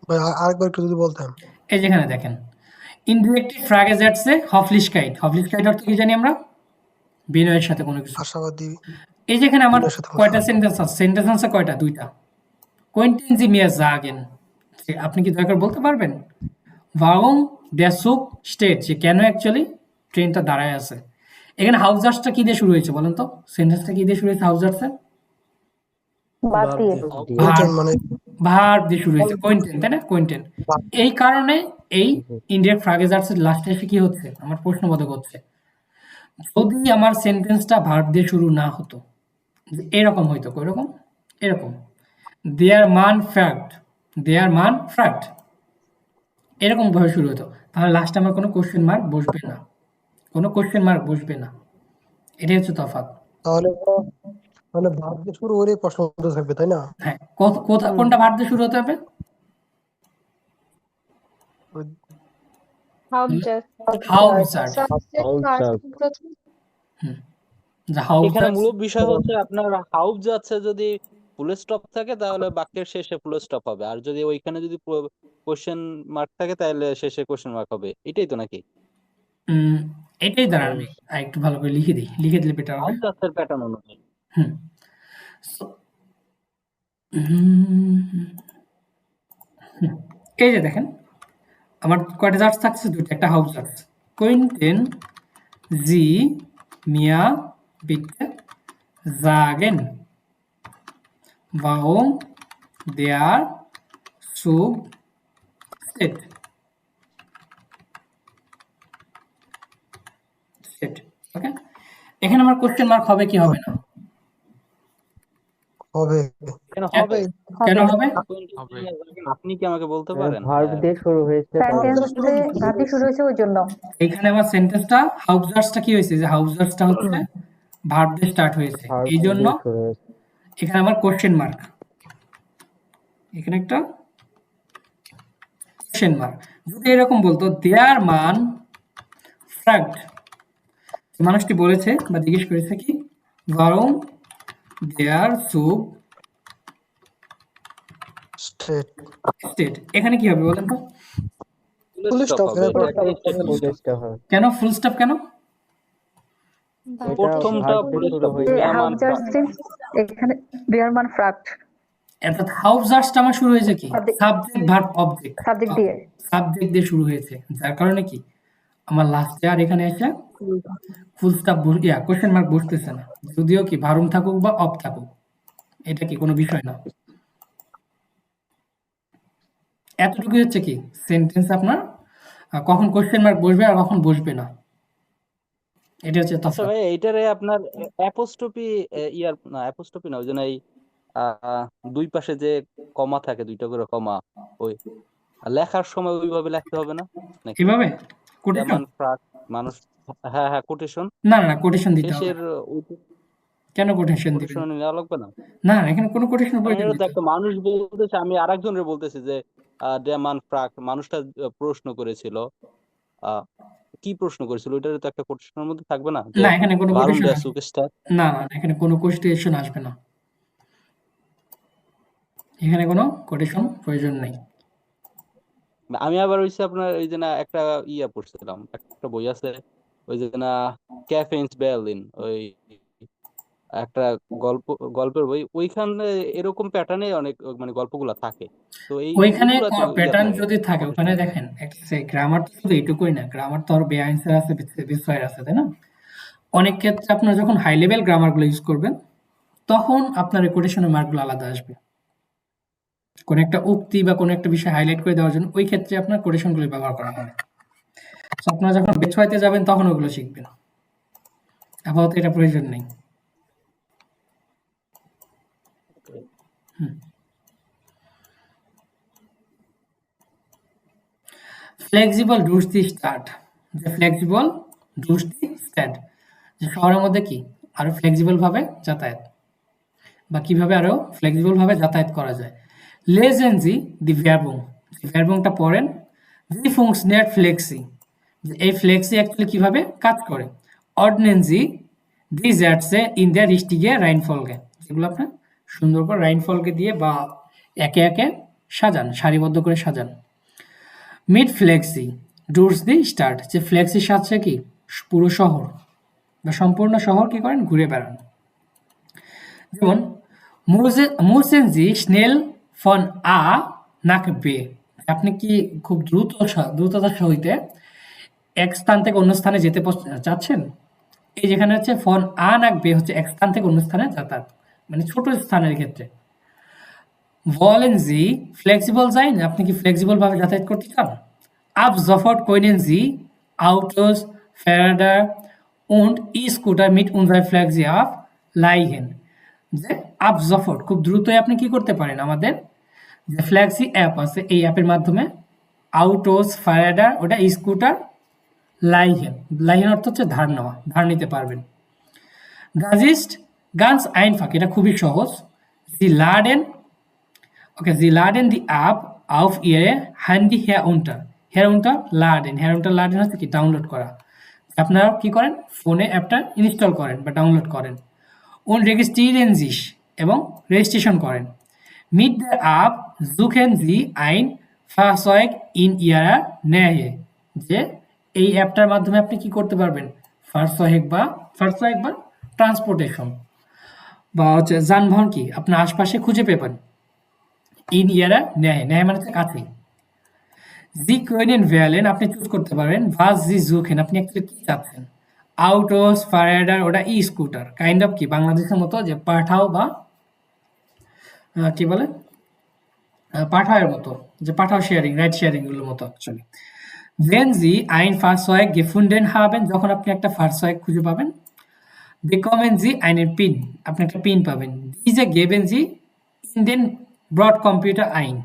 Speaker 5: ভাই আরেকবার একটু যদি বলতেন।
Speaker 1: এই যেখানে দেখেন ইনডিরেক্টলি ফ্রাগেজার্সে হফলিশকাইট, হফলিশকাইট অর্থ কি জানি আমরা, বিনয়ের সাথে কোনো কিছু।
Speaker 5: আশাবাদী।
Speaker 1: এই যেখানে আমার
Speaker 5: বিনয়ের সাথে কোনো
Speaker 1: কয়টা
Speaker 5: কিছু।
Speaker 1: সেন্টেন্স আছে, সেন্টেন্স আছে কয়টা, দুইটা। কোয়েন্টেন্সি মিয়া জাগেন, আপনি কি দয়া করে বলতে পারবেন warum der Zug steht, যে কেন অ্যাকচুয়ালি ট্রেনটা দাঁড়ায় আছে। এখানে হাউজার্সটা কি দিয়ে শুরু হয়েছে বলেন তো, সেন্টেন্সটা কি দিয়ে শুরু হয়েছে হাউজার্সে?
Speaker 6: বাদ দিয়ে
Speaker 5: কোয়েন্টেন মানে
Speaker 1: ভার্ব দিয়ে শুরু হয়েছে, কোয়েন্টেন, তাই না? কোয়েন্টেন। এই কারণে এই ইনডিরেক্ট ফ্রাগেজার্সের লাস্টে এসে কি হচ্ছে, আমার প্রশ্নবোধক হচ্ছে। যদি আমার সেন্টেন্সটা ভার্ব দিয়ে শুরু না হতো, এরকম হইতো, এরকম এরকম দেয়ার মান ফ্যাক্ট, দেয়ার মান ফ্যাক্ট, এরকম ভাবে শুরু হতো, তাহলে লাস্টে আমার কোনো কোশ্চেন মার্ক বসবে না, কোনো কোশ্চেন মার্ক বসবে না। এটাই হচ্ছে তফাৎ।
Speaker 5: তাহলে মানে ভাব দিয়ে শুরু করে প্রশ্ন উত্তর থাকবে, তাই না?
Speaker 1: হ্যাঁ, কোনটা ভার্ব দিয়ে শুরু হতে হবে? হাউজার্স।
Speaker 8: এখানে মূল বিষয় হচ্ছে আপনার হাউস যাচ্ছে, যদি ফুল স্টপ থাকে তাহলে বাক্যের শেষে ফুল স্টপ হবে, আর যদি ওইখানে যদি কোশ্চেন মার্ক থাকে তাহলে শেষে কোশ্চেন মার্ক হবে, এটাই তো নাকি?
Speaker 1: এটাই দাঁড়ান, আমি একটু ভালো করে লিখে দিই, লিখে দিলে বেটার হবে।
Speaker 8: হাউস যাচ্ছে প্যাটার্ন অনুযায়ী।
Speaker 1: এই যে দেখেন আমার কয়টা জার্স থাকছে, দুটো, একটা হাউজার্স। কোয়েন্টেন জি মিয়া বিটে জাগেন warum der Zug steht, ওকে? এখানে আমার কোশ্চেন মার্ক হবে কি হবে না?
Speaker 5: হবে।
Speaker 8: কেন হবে?
Speaker 1: কেন হবে?
Speaker 8: আপনি কি আমাকে বলতে পারেন?
Speaker 9: ভার্ব দিয়ে শুরু হয়েছে,
Speaker 6: ভার্ব দিয়ে শুরু হয়েছে ওই জন্য।
Speaker 1: এখানে আমার সেন্টেন্সটা হাউজার্সটা কি হয়েছে, যে হাউজার্সটা হচ্ছে ভার্ব দিয়ে স্টার্ট হয়েছে, এই জন্য এখানে আমার কোশ্চেন মার্ক, এখানে একটা কোশ্চেন মার্ক। যদি এরকম বলতো দেয়ার মান ফ্রাক্ট, মানুষটি বলেছে বা জিজ্ঞেস করেছে কি warum der Zug steht, এখানে কি হবে বলেন তো?
Speaker 5: ফুল স্টপ
Speaker 1: কেন ফুল স্টপ, কেন?
Speaker 8: প্রথমটা ফুল স্টপ,
Speaker 6: এখানে দেয়ার মান ফ্রাক্ট,
Speaker 1: অর্থাৎ হাউজার্সটা আমার শুরু হয়েছে কি সাবজেক্ট ভার্ব অবজেক্ট, সাবজেক্ট দিয়ে শুরু হয়েছে, যার কারণে কি আমার লাস্টে আর এখানে এসে ফুল স্টপ কোশ্চেন মার্ক বসতেছে না, যদিও কি ভার্ব থাকুক বা অফ থাকুক, এটা কি কোনো বিষয় না। এতটুকু হচ্ছে কি সেন্টেন্স আপনার কখন কোশ্চেন মার্ক বসবে আর কখন বসবে না, এটা হচ্ছে
Speaker 8: আচ্ছা ভাই, এইটারে আপনার অ্যাপোস্ট্রফি না, অ্যাপোস্ট্রফি না, ওই জন্য এই দুই পাশে যে কমা থাকে, 2টা করে কমা, ওই আর লেখার সময় ওইভাবে লিখতে হবে না নাকি?
Speaker 1: কিভাবে কোটেশন?
Speaker 8: যেমন ফ্রাক মানুষ, হ্যাঁ হ্যাঁ কোটেশন
Speaker 1: না না কোটেশন দিতে হবে
Speaker 8: শেষের
Speaker 1: না। কেন কোটেশন দিবেন?
Speaker 8: কোটেশন নেওয়া লাগবে না।
Speaker 1: না না, এখানে কোনো কোটেশন
Speaker 8: কারণ
Speaker 1: প্রয়োজন
Speaker 8: এটা
Speaker 1: নেই
Speaker 8: তো
Speaker 1: তো।
Speaker 8: একটা মানুষ বলতেছে, আমি আরেকজনের বলতেছি যে ডেমান ফ্রাক মানুষটা প্রশ্ন করেছিল, আহ কি প্রশ্ন করেছিল ওইটার তো একটা কোটেশনের মধ্যে থাকবে না, যে
Speaker 1: না এখানে কোনো
Speaker 8: বারুন
Speaker 1: কোটেশন
Speaker 8: ডে
Speaker 1: আসবে
Speaker 8: সুকেস্টার।
Speaker 1: না, না এখানে কোনো কোটেশন আসবে না, এখানে কোনো কোটেশন প্রয়োজন নেই।
Speaker 8: আমি আবার হইছে আপনার ওই যে না একটা ইয়া পড়ছিলাম, একটা বই আছে ওই যে না ক্যাফেইনস বেরলিন, ওই একটা গল্প, গল্পের বই, ওইখানে এরকম প্যাটার্নে অনেক মানে গল্পগুলা থাকে, তো এই
Speaker 1: ওইখানে
Speaker 8: ওইগুলাতে ইয়া
Speaker 1: প্যাটার্ন
Speaker 8: থাকে
Speaker 1: যদি থাকে ওখানে
Speaker 8: কোটেশন।
Speaker 1: দেখেন একটা গ্রামার তো শুধু এইটুকুই না, গ্রামার তো আরো বেআইনসার আছে, বিষয় আছে, তাই না? অনেক ক্ষেত্রে আপনারা যখন হাই লেভেল গ্রামারগুলো ইউজ করবেন তখন আপনার কোটেশনের মার্কগুলো আলাদা আসবে। কোন একটা উক্তি বা কোন একটা বিষয় হাইলাইট করে দেওয়ার জন্য ওই ক্ষেত্রে আপনার কোটেশনগুলো ব্যবহার করা হবে। তো আপনারা যখন বেচওয়াইতে যাবেন তখন ওগুলো শিখবেন, আপাতত এটা প্রয়োজন নেই। ফ্লেক্সিবল রুটস দি স্টার্ট, যে ফ্লেক্সিবল রুটস দি স্টার্ট, যে শহরের মধ্যে কি আরো ফ্লেক্সিবল ভাবে যাতায়াত, বা কিভাবে আরো ফ্লেক্সিবল ভাবে যাতায়াত করা যায়। লেজেন জি দি ভ্যারবুম, ভ্যারবুমটা পড়েন। জি ফুংশনিert ফ্লেক্সি, এই ফ্লেক্সি অ্যাকচুয়ালি কিভাবে কাজ করে। অর্ডনেন জি দি জার্টসে ইন দ্য রিস্টিগে রাইনফলকে, যেগুলো আপনার সুন্দর করে রাইনফলকে দিয়ে বা একে একে সাজান, সারিবদ্ধ করে সাজান। মিড ফ্লেক্সি ডুরস দি স্টার্ট, যে ফ্লেক্সির সাথে কি পুরো শহর বা সম্পূর্ণ শহর কি করেন ঘুরে বেড়ান। যেমন মুসেন জি স্নেল ফন আ নাক বে, আপনি কি খুব দ্রুততার সহিতে এক স্থান থেকে অন্য স্থানে যেতে চাচ্ছেন। এই যেখানে হচ্ছে ফন আ নাক বে হচ্ছে এক স্থান থেকে অন্য স্থানে যাতায়াত, মানে ছোট স্থানের ক্ষেত্রে। বলেন জি ফ্লেক্সিবল যাই, আপনি কি ফ্লেক্সিবল ভাবে যাতায়াত করতে চান। আপ জফট কইনেন জি আউটোস ফেরাডার und E-Scooter mit unserer Flexi auf Leihen, যে আপ জফট খুব দ্রুতই আপনি কি করতে পারেন, আমাদের যে ফ্ল্যাক্সি অ্যাপ আছে এই অ্যাপের মাধ্যমে আউটোস ফায়ারডার ওটা স্কুটার লাইহেন, লাইহেন অর্থ হচ্ছে ধার নেওয়া, ধার নিতে পারবেন। গাজিস্ট গানস আইনফাক, এটা খুবই সহজ। জি লাডেন, ওকে জি লাডেন দি অ্যাপ আউফ ইয়ারে হ্যান্ডি হেয়ার উন্টার লাডেন, হেয়ার উন্টার লাডেন হচ্ছে কি ডাউনলোড করা, আপনারা কি করেন ফোনে অ্যাপটা ইনস্টল করেন বা ডাউনলোড করেন। und registrieren sich এবং রেজিস্ট্রেশন করেন। mit der App suchen Sie ein Fahrzeug in ihrer Nähe, যে এই অ্যাপটার মাধ্যমে আপনি কি করতে পারবেন, ফারসয়েক বা ট্রান্সপোর্টেশন বা হচ্ছে যানবাহন কি আপনার আশপাশে খুঁজে পেবেন। ইন ইয়ারা নেয়, নেয় মানে হচ্ছে কাছে। জি কোয়েনেন ভ্যালেন, আপনি চুজ করতে পারবেন। ভাস জি জুখেন, আপনি একটা কি চাচ্ছেন। আউটোস ফায়ারডার ওটা ই স্কুটার, কাইন্ড অফ কি বাংলাদেশের মতো যে পাঠাও বা কি বলে পাঠাওয়ের মতো, যে পাঠাও শেয়ারিং রাইড শেয়ারিং এগুলোর মতো অ্যাকচুয়ালি। ভেন জি আইন ফারসয়েক গেফুন্ডেন হাবেন, যখন আপনি একটা ফারসয়েক খুঁজে পাবেন। বেকমেন জি আইনের পিন, আপনি একটা পিন পাবেন। ডিজে গেবেন জি ইন্ডিয়ান ব্রড কম্পিউটার আইন,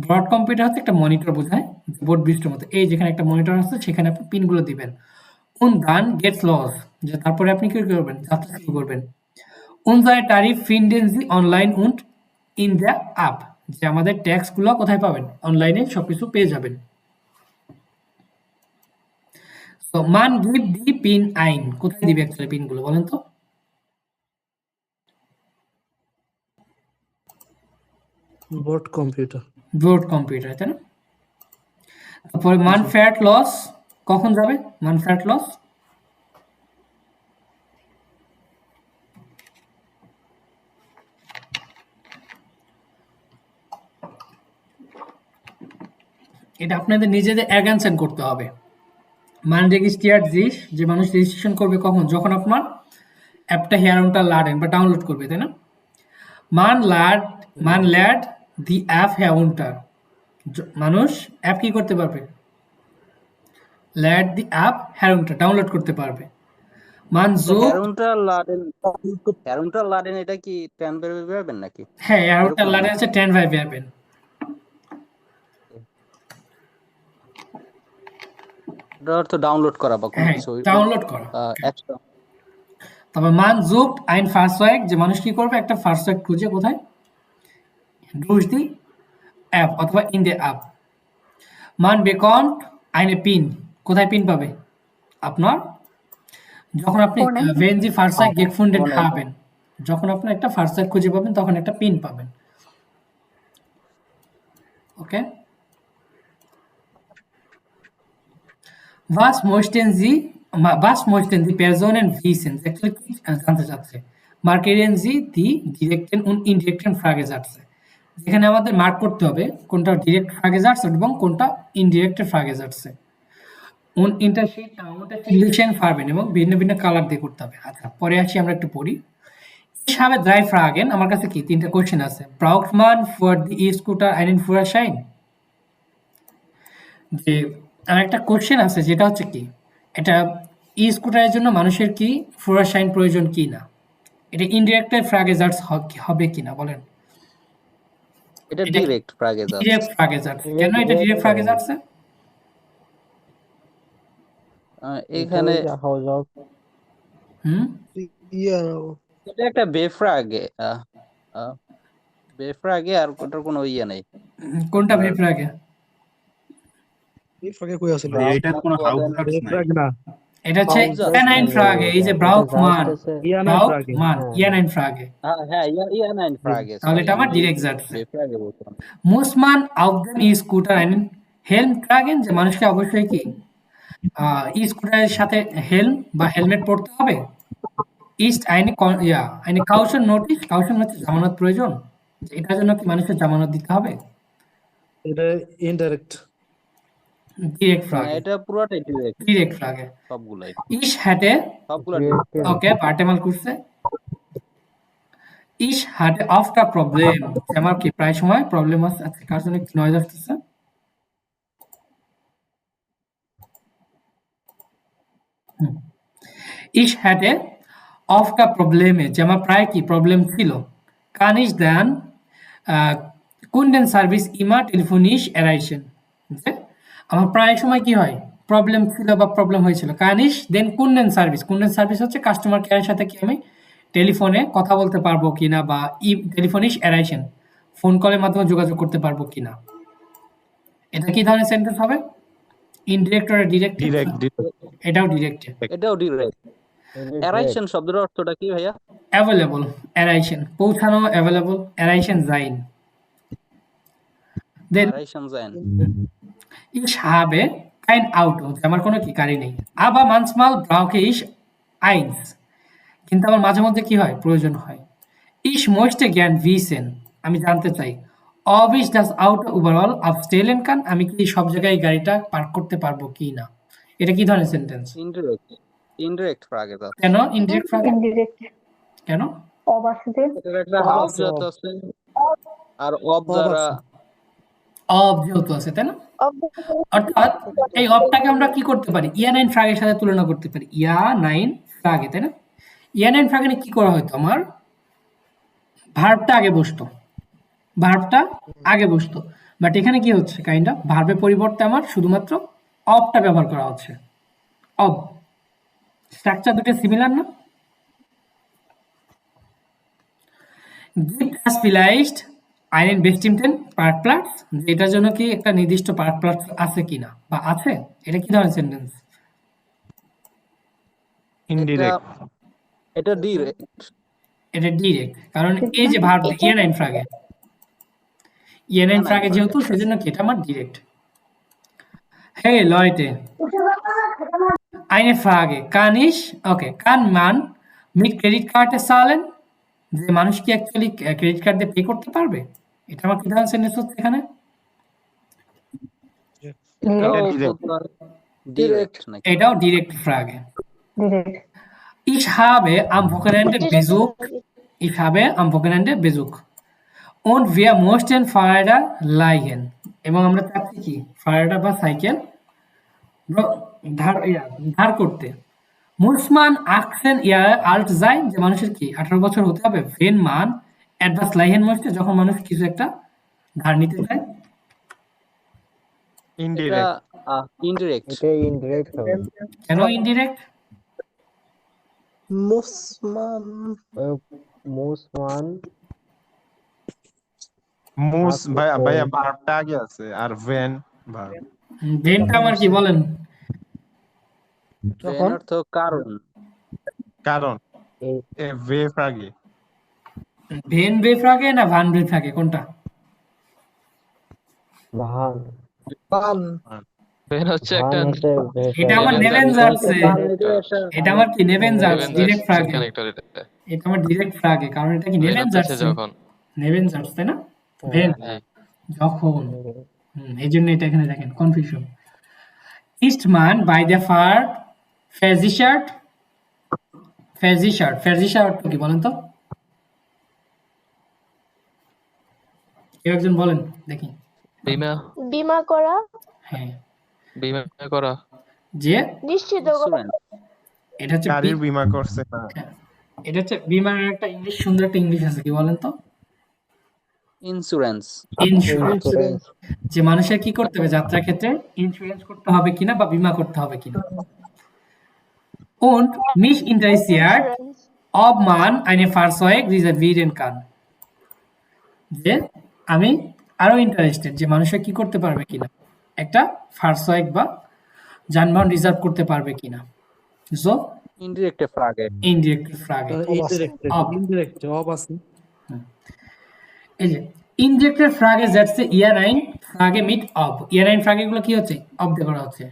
Speaker 1: ব্রড কম্পিউটার হচ্ছে একটা মনিটর বোঝায়, বোর্ড বৃষ্টির মতো, এই যেখানে একটা মনিটর আছে সেখানে আপনি পিনগুলো দিবেন। উন দান গেটস লস, যে তারপরে আপনি কি করবেন, যাত্রা শুরু করবেন। উনজার টারিফ ফিন্ডেন জি অনলাইন উন্ড ইন দ্য অ্যাপ, যে আমাদের ট্যাক্সগুলো কোথায় পাবেন, অনলাইনে সবকিছু পেয়ে যাবেন। তো মান গিভ দি পিন আইন, কোথায় দিবে অ্যাকচুয়ালি পিনগুলো বলেন তো।
Speaker 7: বোর্ড কম্পিউটার,
Speaker 1: বোর্ড কম্পিউটার, তাই না। তারপরে মান ফ্যাট লস, কখন যাবে মান ফ্যাট লস, এটা আপনাদের নিজেদের অ্যাগানসেন করতে হবে। মান রেজিস্ট্রিয়ার জিস, যে মানুষ রেজিস্ট্রেশন করবে কখন, যখন আপনার অ্যাপটা হেয়ার উন্টার লাডেন বা ডাউনলোড করবে, তাই না। মান ল্যাড দি অ্যাপ হেয়ার উন্টার, মানুষ অ্যাপ কি করতে পারবে, ল্যাড দি অ্যাপ হেয়ার উন্টার ডাউনলোড করতে পারবে। মানজুব
Speaker 8: herunterladen এটা কি ট্রেন বেরবেন নাকি?
Speaker 1: হ্যাঁ, herunterladen হচ্ছে ট্রেন বেরবেন।
Speaker 8: এটার অর্থ ডাউনলোড করা বা কোনো
Speaker 1: হ্যাঁ,
Speaker 8: কিছু
Speaker 1: ডাউনলোড করা।
Speaker 8: এক্সট্রা।
Speaker 1: তবে মানজুব ein Fahrzeug, যে মানুষ কি করবে একটা ফারসাইক খুঁজে কোথায়, durch die অ্যাপ অথবা ইন দ্য অ্যাপ। মান bekommt eine PIN, কোথায় পিন পাবে? আপনার যখন আপনি
Speaker 6: ফোনে।
Speaker 1: wenn Sie Fahrzeug gefunden haben, যখন আপনি একটা ফারসাইক খুঁজে পাবেন তখন একটা পিন পাবেন। ওকে, was möchten die Personen wissen? Actually কি জানতে চাচ্ছে? Markieren Sie die direkten und indirekten Fragesätze. এখানে আমাদের মার্ক করতে হবে কোনটা ডিরেক্ট Fragesatz এবং কোনটা indirect Fragesatz। und unterschiedlichen Farben এবং ভিন্ন ভিন্ন কালার দিয়ে করতে হবে। আচ্ছা, পরে আসি আমরা একটু পড়ি। Ich habe 3 Fragen, আমার কাছে কি 3টা কোশ্চেন আছে। Braucht man für die E-Scooter einen Führerschein? যে আর একটা কোশ্চেন আছে যেটা হচ্ছে কি, এটা ই স্কুটারের জন্য মানুষের কি ফুরাশাইন প্রয়োজন কি না, এটা ইনডিরেক্ট ফ্রাগেজার্স হবে কিনা বলেন?
Speaker 8: এটা ডিরেক্ট ফ্রাগেজার্স।
Speaker 1: ডিরেক্ট ফ্রাগেজার্স। কেন এটা ডিরেক্ট ফ্রাগেজার্স?
Speaker 8: এখানে এটা একটা বেফ্রাগে বেফ্রাগে আর ওটার কোনো ইয়ে নেই।
Speaker 1: কোনটা বেফ্রাগে?
Speaker 5: কই আছে?
Speaker 11: এটা কোনো হাউজার্স নাই।
Speaker 1: এটা হচ্ছে ইয়ানাইন ফ্রাগে, এই যে ব্রাউকমান ইয়ানাইন ফ্রাগে।
Speaker 8: হ্যাঁ ইয়ানাইন ফ্রাগে।
Speaker 1: তাহলে এটা আমার ডিরেক্ট জার্স।
Speaker 8: বেফ্রাগে বলতাম।
Speaker 1: Muss man auf dem E-Scooter einen Helm tragen? যে মানুষকে অবশ্যই কি ই স্কুটারের সাথে হেলম বা হেলমেট পরতে হবে। Ist eine Caution notice, কাউশন হচ্ছে জামানত প্রয়োজন, এটার জন্য কি মানুষের জামানত দিতে হবে?
Speaker 7: এটা ইনডাইরেক্ট
Speaker 1: ডিরেক্ট ফ্রাগে।
Speaker 8: এটা পুরোটাই ডিরেক্ট।
Speaker 1: ডিরেক্ট ফ্রাগে
Speaker 8: সবগুলাই।
Speaker 1: Ich hatte
Speaker 8: সবগুলা
Speaker 1: ওকে পার্টেমাল করছে। Ich hatte oft a problem, আমার কি প্রায় সময় প্রবলেম আছে। আচ্ছা, কার জন্য কি নয়েজ আসতেছে? Ich hatte oft a Probleme, যে আমার প্রায় কি প্রবলেম ছিল। Kann ich dann Kundenservice immer telefonisch erreichen? যে আমার প্রায় সময় কি হয় প্রবলেম ছিল বা প্রবলেম হয়েছিল। Kann ich then Kundenservice হচ্ছে কাস্টমার কেয়ারের সাথে কি আমি টেলিফোনে কথা বলতে পারবো কিনা বা telefonisch erreichen, ফোন কলের মাধ্যমে যোগাযোগ করতে পারবো কিনা। এটা কি ধরনের সেন্টেন্স হবে? Indirect or direct? এটাও ডিরেক্ট।
Speaker 8: এটাও ডিরেক্ট। এরাইশন শব্দের অর্থটা কি ভাইয়া?
Speaker 1: অ্যাভেলেবল, এরাইশন পৌঁছানো, অ্যাভেলেবল, এরাইশন যাইন। দেন
Speaker 8: এরাইশন যাইন।
Speaker 1: ich habe kein Auto, আমার কোনো কি গাড়ি নেই। aber manchmal brauche ich eins, কিন্তু আমার মাঝে মধ্যে কি হয় প্রয়োজন হয়। ich möchte gern wissen, আমি জানতে চাই। ob ich das Auto überall abstellen kann, আমি কি সব জায়গায় গাড়িটা পার্ক করতে পারবো কি না। এটা কি ধরনের সেন্টেন্স?
Speaker 8: ইনডিরেক্ট ফ্রাগেজার্স।
Speaker 1: কেন ইনডিরেক্ট ফ্রাগে?
Speaker 6: ইনডিরেক্ট
Speaker 1: কেন?
Speaker 6: অব আছে যে
Speaker 8: এটার একটা হাউজাত আছে আর অব দ্বারা
Speaker 1: অব যেহেতু আছে তাই না, অর্থাৎ এই অবটাকে আমরা কি করতে পারি ইয়ানাইন ফ্রাগের সাথে তুলনা করতে পারি। ইয়ানাইন ফ্রাগে তাই না, ইয়ানাইন ফ্রাগে কি করা হয়তো আমার ভার্বটা আগে বসতো, বাট এখানে কি হচ্ছে কাইন্ড অফ ভার্বের পরিবর্তে আমার শুধুমাত্র অবটা ব্যবহার করা হচ্ছে। অব স্ট্রাকচার দুটো সিমিলার না? Gibt es vielleicht einen bestimmten Parkplatz? এটার জন্য কি একটা নির্দিষ্ট পার্কপ্লাস আছে কিনা বা আছে, এটা কি ধরনের সেন্টেন্স?
Speaker 4: ইনডিরেক্ট।
Speaker 8: এটা ডিরেক্ট।
Speaker 1: এটা ডিরেক্ট, কারণ এই যে ভার্ব ইয়ানাইন ফ্রাগে যেহেতু সেজন্য কি এটা আমার direct. Hey Leute, eine Frage, kann man mit Kreditkarte zahlen? যে মানুষ কি অ্যাকচুয়ালি ক্রেডিট কার্ড দিয়ে পে করতে পারবে? এটা আমার কি ধরনের সেন্টেন্স হচ্ছে এখানে?
Speaker 8: ডিরেক্ট নাকি?
Speaker 1: এটাও ডিরেক্ট ফ্রাগে।
Speaker 6: ডিরেক্ট
Speaker 1: Ich habe am Wochenende Besuch und wir mussten Fahrräder leihen, এবং আমরা চাচ্ছি কি ফারাডা বা সাইকেল ধার করতে। মুসমান আখেন ইয়ার আল্ট যায়, যে মানুষের কি 18 বছর হতে হবে। ভেন মান অ্যাডভান্স লাইহেন মধ্যে, যখন মানুষ কিছু একটা ধার নিতে চায়।
Speaker 8: এটা
Speaker 4: Indirect.
Speaker 8: ইনডিরেক্ট।
Speaker 1: কেন ইনডিরেক্ট?
Speaker 5: মুসমান
Speaker 4: মুস ভাইয়া ভার্বটা আগে আছে আর ভেন ভার্ব।
Speaker 1: ভেনটা আমার কি বলেন?
Speaker 8: ভেন অর্থ কারণ।
Speaker 4: কারণ ভেভ আগে।
Speaker 1: ভেন ব্রেফ আগে না ভান ব্রেফ আগে, কোনটা?
Speaker 5: পান
Speaker 12: ভেন হচ্ছে একটা
Speaker 1: এটা আমার নেভেন জার্সে, এটা আমার কি নেভেন জার্স ডিরেক্ট ফ্রাগে,
Speaker 12: কানেক্টর এটা।
Speaker 1: এটা আমার ডিরেক্ট ফ্রাগে, কারণ এটা কি
Speaker 12: ভেন
Speaker 1: নেভেন
Speaker 12: হচ্ছে
Speaker 1: জার্স,
Speaker 12: যখন
Speaker 1: নেভেন জার্স, তাই না? ভেন যখন, এই জন্য এটা এখানে দেখেন কনফিউশন। ইস্টমান বাই দ্য ফার ফেজিশার্ট, ফেজিশার্ট কি বলেন তো? কেউ একজন বলেন দেখি।
Speaker 6: বীমা করা,
Speaker 1: হ্যাঁ,
Speaker 12: বিমা করা,
Speaker 1: যে
Speaker 6: নিশ্চিত করা,
Speaker 1: এটা হচ্ছে
Speaker 4: গাড়ির বীমা করছে না।
Speaker 1: হ্যাঁ, এটা হচ্ছে বিমার একটা ইংলিশ, সুন্দর একটা ইংলিশ আছে, কি বলেন তো?
Speaker 8: ইন্স্যুরেন্স।
Speaker 1: ইন্স্যুরেন্স। যে মানুষের কি করতে হবে যাত্রার ক্ষেত্রে, ইন্স্যুরেন্স করতে হবে কিনা বা বীমা করতে হবে কিনা। Und mich interessiert, ob man eine Fahrzeug reservieren kann. যে আমি আরো ইন্টারেস্টেড, যে মানুষের কি করতে পারবে কিনা, একটা ফারসয়েক বা যানবাহন রিজার্ভ করতে পারবে কিনা। সো
Speaker 8: ইনডিরেক্ট ফ্রাগে।
Speaker 1: ইনডিরেক্ট ফ্রাগে
Speaker 7: ইনডিরেক্ট অব আছে।
Speaker 1: এই যে ইনডিরেক্টের ফ্রাগে যাচ্ছে ইয়ার আইন ফ্রাগে মিট অব, ইয়ার আইন ফ্রাগে গুলো কি হচ্ছে, অব দিয়ে করা হচ্ছে।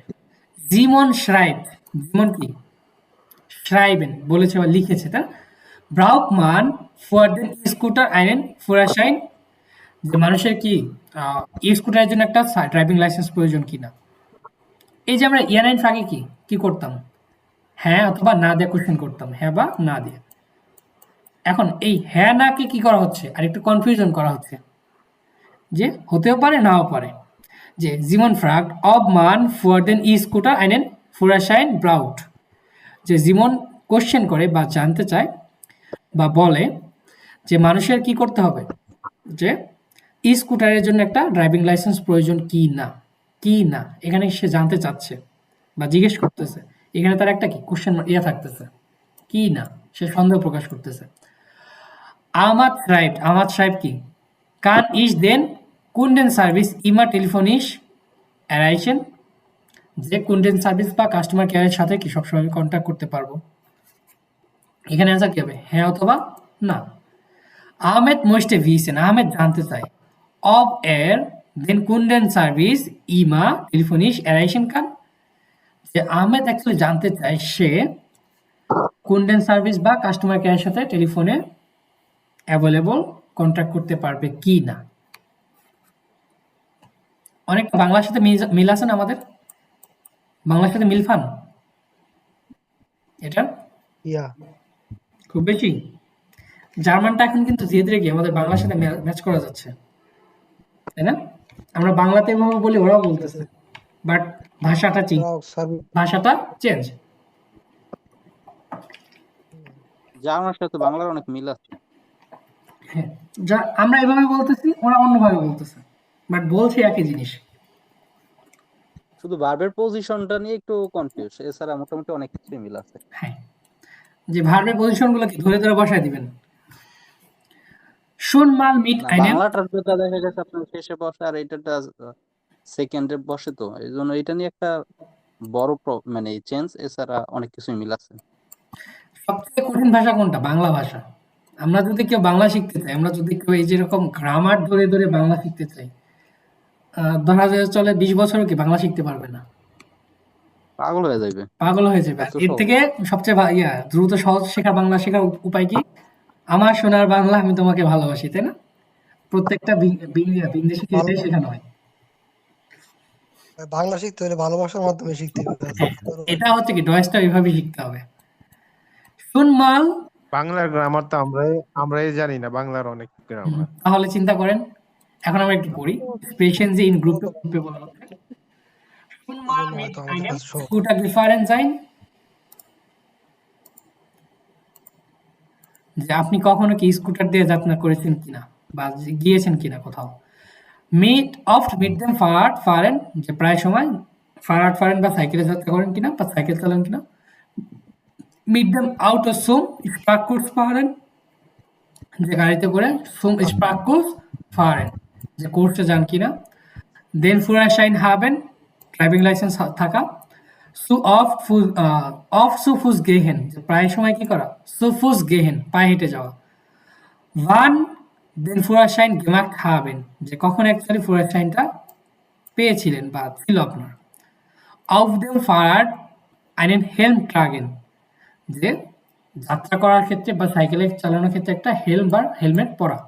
Speaker 1: জিমন শ্রাইব, জিমন কি schreiben বলেছে বা লিখেছে, তা ব্রাউক মান ফর দেন স্কুটার আইনেন ফুরাশাইন, যে মানুষের কি স্কুটারের জন্য একটা ড্রাইভিং লাইসেন্স প্রয়োজন কিনা। এই যে আমরা ইয়ার আইন ফ্রাগে কি করতাম, হ্যাঁ অথবা না দিয়ে কোশ্চেন করতাম, হ্যাঁ বা না দিয়ে। এখন এই হ্যাঁ না কি করা হচ্ছে, আর একটু কনফিউশন করা হচ্ছে, যে হতেও পারে নাও পারে। যে জিমন ফ্রাগ অব মান ফর দেন স্কুটার আইনেন ফুরাশাইন ব্রাউট, যে জিমন কোশ্চেন করে বা জানতে চায় বা বলে যে মানুষের কি করতে হবে, যে স্কুটারের জন্য একটা ড্রাইভিং লাইসেন্স প্রয়োজন কি না, এখানে সে জানতে চাচ্ছে বা জিজ্ঞেস করতেছে, এখানে তার একটা কি কোশ্চেন থাকতেছে, কি না, সে সন্দেহ প্রকাশ করতেছে। আমাদ সাহেব কি কান ইস দেন কুন্ডেন সার্ভিস ইমা টেলিফোনিস অ্যারাইশন, যে কুন্ডেন সার্ভিস বা কাস্টমার কেয়ারের সাথে কি সবসময় কন্ট্যাক্ট করতে পারবো। এখানে অ্যান্সার কি হবে, হ্যাঁ অথবা না। আহমেদ মোস্টে ভিসেন, আহমেদ জানতে চায় অব এর দেন কুন্ডেন সার্ভিস ইমা টেলিফোনিস অ্যারাইশন কান, যে আহমেদ অ্যাকচুয়ালি জানতে চায় সে কুন্ডেন সার্ভিস বা কাস্টমার কেয়ারের সাথে টেলিফোনে অ্যাভেলেবল কন্ট্যাক্ট করতে পারবে কি না। অনেকটা বাংলার সাথে মিল আছে না আমাদের, বাংলার সাথে মিল ফান এটা খুব বেশি। জার্মানটা এখন কিন্তু ধীরে ধীরে গিয়ে আমাদের বাংলার সাথে ম্যাচ করা যাচ্ছে, তাই না? আমরা বাংলাতে এভাবে বলি, ওরাও বলতেছে, বাট ভাষাটা চেঞ্জ।
Speaker 8: জার্মানের সাথে বাংলার অনেক মিল আছে।
Speaker 1: হ্যাঁ, যা আমরা এভাবে বলতেছি, ওরা অন্যভাবে বলতেছে, বাট বলছে একই জিনিস।
Speaker 8: শুধু ভার্বের পজিশনটা নিয়ে একটু কনফিউজ, এছাড়া মোটামুটি অনেক কিছুই মিল আছে।
Speaker 1: হ্যাঁ, যে ভার্বের পজিশনগুলো কি ধরে ধরে বসায় দিবেন। শুন মাল মিট আইনেন,
Speaker 8: বাংলাটার যেটা দেখা গেছে আপনার শেষে বসে আর এইটাটা সেকেন্ডে বসে, তো এই জন্য এটা নিয়ে একটা বড় মানে চেঞ্জ, এছাড়া অনেক কিছুই মিল আছে।
Speaker 1: সবথেকে কঠিন ভাষা কোনটা? বাংলা ভাষা। আমরা যদি কেউ বাংলা শিখতে চাই, আমরা যদি কেউ এই যেরকম গ্রামার ধরে ধরে বাংলা শিখতে চাই, ধরা যায় চলে 20 বছরও কি বাংলা শিখতে পারবে না,
Speaker 8: পাগল হয়ে যাবে।
Speaker 1: এর থেকে সবচেয়ে দ্রুত সহজ বাংলা শেখার উপায় কি? আমার সোনার বাংলা আমি তোমাকে ভালোবাসি, তাই না? প্রত্যেকটা বিদেশি এটাই শেখানো হয়।
Speaker 5: বাংলা শিখতে হলে ভালোবাসার মাধ্যমে শিখতে হবে।
Speaker 1: এটা হচ্ছে কি ডয়েসটা এইভাবে শিখতে হবে। শুনমাল
Speaker 4: বাংলার গ্রামার তো আমরাই জানি না, বাংলার অনেক গ্রামার।
Speaker 1: তাহলে চিন্তা করেন, এখন আমরা একটু পড়ি। স্পেশন যে ইন গ্রুপে বলা হচ্ছে, শুনমাল মিট আইনেন গুটা ডিফারেন্স sein, যে আপনি কখনো কি স্কুটার দিয়ে যাত্রা করেছেন কিনা বা গিয়েছেন কিনা কোথাও। মিট দেম ফারেন, যে প্রায় সময় ফারেন বা সাইকেলে যাত্রা করেন কিনা বা সাইকেল চালান কিনা। মিট দেম আউট অফ সুম স্পার্কুস ফারেন, যে গাড়িতে করে, সুম স্পার্কুস ফারেন, যে কোর্সে যান কিনা। দেন ফুরাশাইন হাবেন, ড্রাইভিং লাইসেন্স থাকা। সু ফুস গেহেন, যে প্রায় সময় কি করা, সুফুস গেহেন, পায়ে হেঁটে যাওয়া। ওয়ান দেন ফুরাশাইন গেমাক হাবেন, যে কখন অ্যাকচুয়ালি ফুরাশাইনটা পেয়েছিলেন বা ছিল আপনার। আউফ দেম ফারাড আইনেন হেলম ট্রাগেন, যে যাত্রা করার ক্ষেত্রে বা সাইকেলে চালানোর ক্ষেত্রে একটা হেলম বা হেলমেট পরা।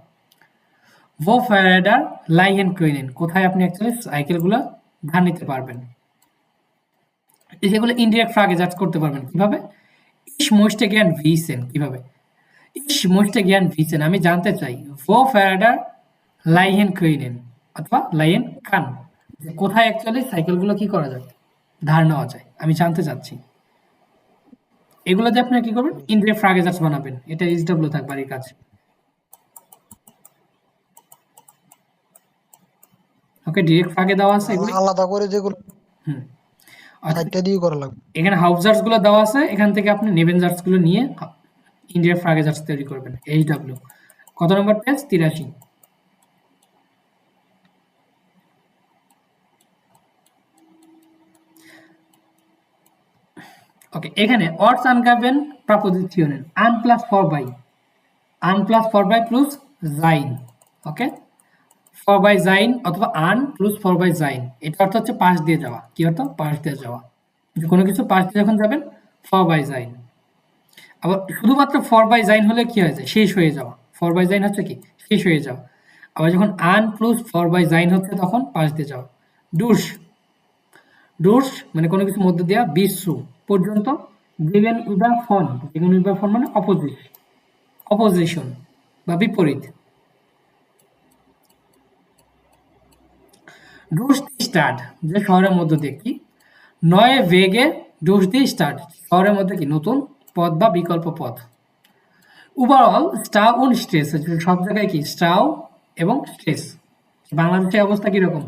Speaker 1: ভো ফারাডার লাইহেন কুইনেন, কোথায় আপনি অ্যাকচুয়ালি সাইকেলগুলো ধার নিতে পারবেন। যেগুলো ইনডিরেক্ট ফ্রাগে জাজ করতে পারবেন কিভাবে। ইস মোস্টে জ্ঞান ভিসেন, কিভাবে ইস মোস্টে জ্ঞান ভিসেন, আমি জানতে চাই। ভো ফারাডার লাইহেন কুইনেন অথবা লাইহেন কান, যে কোথায় অ্যাকচুয়ালি সাইকেলগুলো কি করা যায়, ধার নেওয়া যায়, আমি জানতে চাচ্ছি। এগুলো দিয়ে আপনারা কি করবেন, ইনডিরেক্ট ফ্রাগে জাজ বানাবেন। এটা এইচডব্লিউ থাকবে আর এই কাজ। ওকে, ডিরেক্ট ফ্রাগে দেওয়া আছে এগুলি।
Speaker 5: আলাদা করে যেগুলো
Speaker 1: হুম,
Speaker 5: সাইডটা দিয়ে করা লাগবে।
Speaker 1: এখানে হাউজার্স গুলো দেওয়া আছে, এখান থেকে আপনি নেভেনজার্স গুলো নিয়ে ইন্ডিয়ার ফ্রাগেজার্স তৈরি করবেন। এইচডব্লিউ কত নম্বর পেজ, 83। ওকে, এখানে অর্ডস আনগাবেন প্রাপোজিশনের আন প্লাস ফর বাই প্লাস জাইন। ওকে, ফর বাই জাইন অথবা আন প্লাস ফর বাই জাইন, এটা অর্থ হচ্ছে পাশ দিয়ে যাওয়া। কি অর্থ, পাশ দিয়ে যাওয়া। যে কোনো কিছু পাশ দিয়ে যখন যাবেন, ফর বাই জাইন। আবার শুধুমাত্র ফর বাই জাইন হলে কি হয়ে যায়, শেষ হয়ে যাওয়া। ফর বাই জাইন হচ্ছে কি, শেষ হয়ে যাওয়া। আবার যখন আন প্লাস ফর বাই জাইন হচ্ছে তখন পাশ দিয়ে যাওয়া। ডুস মানে কোনো কিছু মধ্যে দেওয়া, বিশু পর্যন্ত। গিভেন উইথ ফন, গিভেন উইথ ফন মানে অপোজিশন বা বিপরীত। ডুস দি স্টার্ট, যে শহরের মধ্যে দিয়ে কি, নয় ভেগে ডুস দি স্টার্ট, শহরের মধ্যে কি নতুন পথ বা বিকল্প পথ। ওভারঅল স্টাউ অন স্ট্রেস, সব জায়গায় কি স্টাউ এবং স্ট্রেস। বাংলাদেশের অবস্থা কিরকম,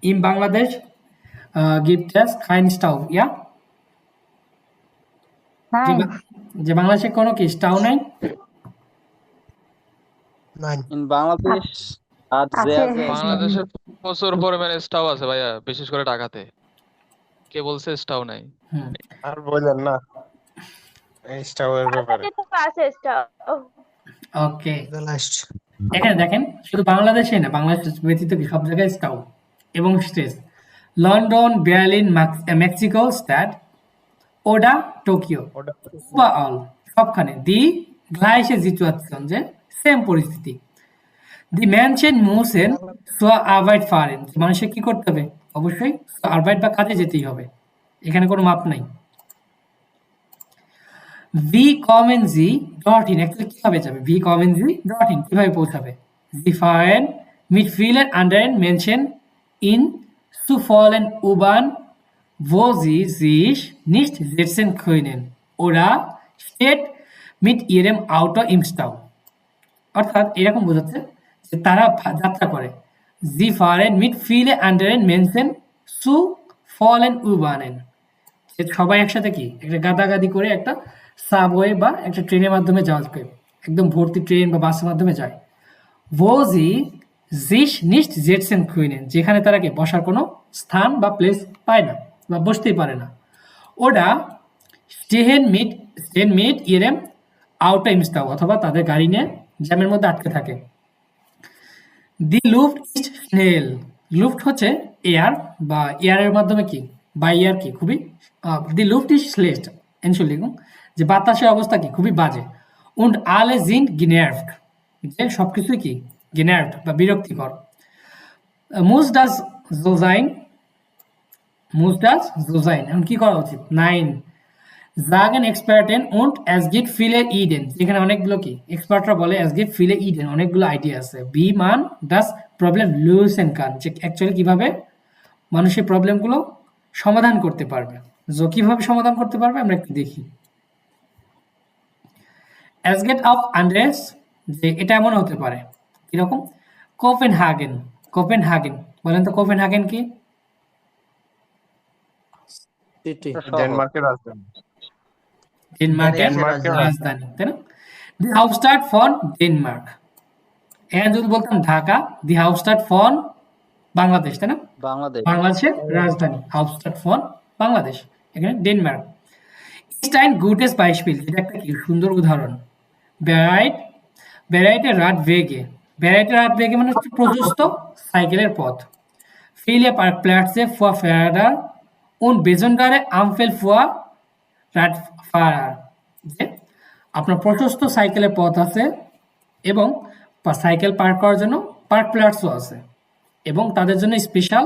Speaker 1: ইন বাংলাদেশ গিফট আস কাইন্ড স্টাউ, ইয়া, যে বাংলাদেশে কোনো কি স্টাউ নাই।
Speaker 5: নাই,
Speaker 8: ইন বাংলাদেশ আর
Speaker 12: বাংলাদেশের প্রচুর পরিমাণে স্টাও আছে ভাইয়া, বিশেষ করে ঢাকাতে। কে বলছে স্টাও নাই?
Speaker 1: হুম,
Speaker 4: আর বললেন না এই স্টাওয়ের ব্যাপারে।
Speaker 1: ওকে,
Speaker 5: লাস্ট
Speaker 1: এখানে দেখেন শুধু বাংলাদেশে না, বাংলাদেশ ব্যতীত কি সব জায়গায় স্টাউ এবং স্ট্রেস। লন্ডন, বার্লিন, মেক্সিকো, স্ট্যাট, ওডা, টোকিও, ওভারঅল সবখানে দি গ্লাইসে সিচুয়েশন, যে সেম পরিস্থিতি। দি ম্যানশন মুসেন সো আরবাইট ফারেন, মানুষের কি করতে হবে, অবশ্যই আরবাইট বা কাজে যেতেই হবে, এখানে কোনো মাপ নাই। ভি কমেন জি ডট ইন, অ্যাকচুয়ালি কিভাবে যাবে, ভি কমেন জি ডট ইন কিভাবে পৌঁছাবে। জি ফারেন মিট ফিলেন আন্ডারেন মেনশন ইন সুফলেন উবান wo sie sich nicht setzen können oder steht mit ihrem Auto im Stau, অর্থাৎ এরকম বোঝাচ্ছে যে তারা যাত্রা করে। জি ফারেন মিট ফিলে আন্ডারেন মেনশন সু ফলেন উবানেন, সবাই একসাথে কি একটা গাদাগাদি করে একটা সাবওয়ে বা একটা ট্রেনের মাধ্যমে যাওয়া যায়, একদম ভর্তি ট্রেন বা বাসের মাধ্যমে যায়। wo sie sich nicht setzen können, যেখানে তারা কি বসার কোনো স্থান বা প্লেস পায় না বা বসতেই পারে না। ওটা স্টেহেন মিট ইরেম আউটা ইমস্টাও, অথবা তাদের গাড়ি নিয়ে জ্যামের মধ্যে আটকে থাকে। দি লুফট ইজ স্নেল, লুফট হচ্ছে এয়ার বা এয়ারের মাধ্যমে কি বা এয়ার কি খুবই, দি লুফট ইজ স্লেস্ট এনশুলিগুম, যে বাতাসের অবস্থা কি খুবই বাজে। উন্ড আলে জিন গিনার্ভড, যে সবকিছুই কি গিনার্ভড বা বিরক্তিকর। মুজ ডাজ জোজাইন, এখন কি করা উচিত। 9 জাগেন এক্সপার্টেন উন্ড অ্যাজ গিট ফিলে ইডেন, যেখানে অনেকগুলো কি এক্সপার্টরা বলে অ্যাজ গিট ফিলে ইডেন, অনেকগুলো আইডিয়া আছে। বি মান ডাস প্রবলেম লুসেন কান, যে অ্যাকচুয়ালি কিভাবে মানুষের প্রবলেমগুলো সমাধান করতে পারবে। কিভাবে সমাধান করতে পারবে আমরা একটু দেখি। অ্যাসগেট অফ আন্ড্রেস, যে এটা এমন হতে পারে কিরকম, কোপেনহাগেন। কোপেনহাগেন বলেন তো কোপেনহাগেন কি?
Speaker 7: সিটি।
Speaker 4: ডেনমার্কের রাজধানী।
Speaker 1: ডেনমার্কের
Speaker 10: ডেনমার্কের
Speaker 1: রাজধানী, তাই না? দি হাউস্টাড ফন ডেনমার্ক। এখানে যদি বলতাম ঢাকা, দি হাউস্টাড ফন বাংলাদেশ, তাই না?
Speaker 8: বাংলাদেশ।
Speaker 1: বাংলাদেশের রাজধানী হাউস্টাড ফন বাংলাদেশ, এখানে ডেনমার্ক। স্টাইন গুটেস বাইশপিল, যেটা একটা কি সুন্দর উদাহরণ। ব্যারাইট ব্যারাইটে রাত ভেগে, ব্যারাইটে রাত ভেগে মানে হচ্ছে প্রশস্ত সাইকেলের পথ। ফিলে প্ল্যাটসে ফুয়া ফেরাডার উন বেজনডারে আমফেল ফুয়া রাত ফারার, যে আপনার প্রশস্ত সাইকেলের পথ আছে এবং সাইকেল পার্ক করার জন্য পার্ক প্ল্যাটসও আছে এবং তাদের জন্য স্পেশাল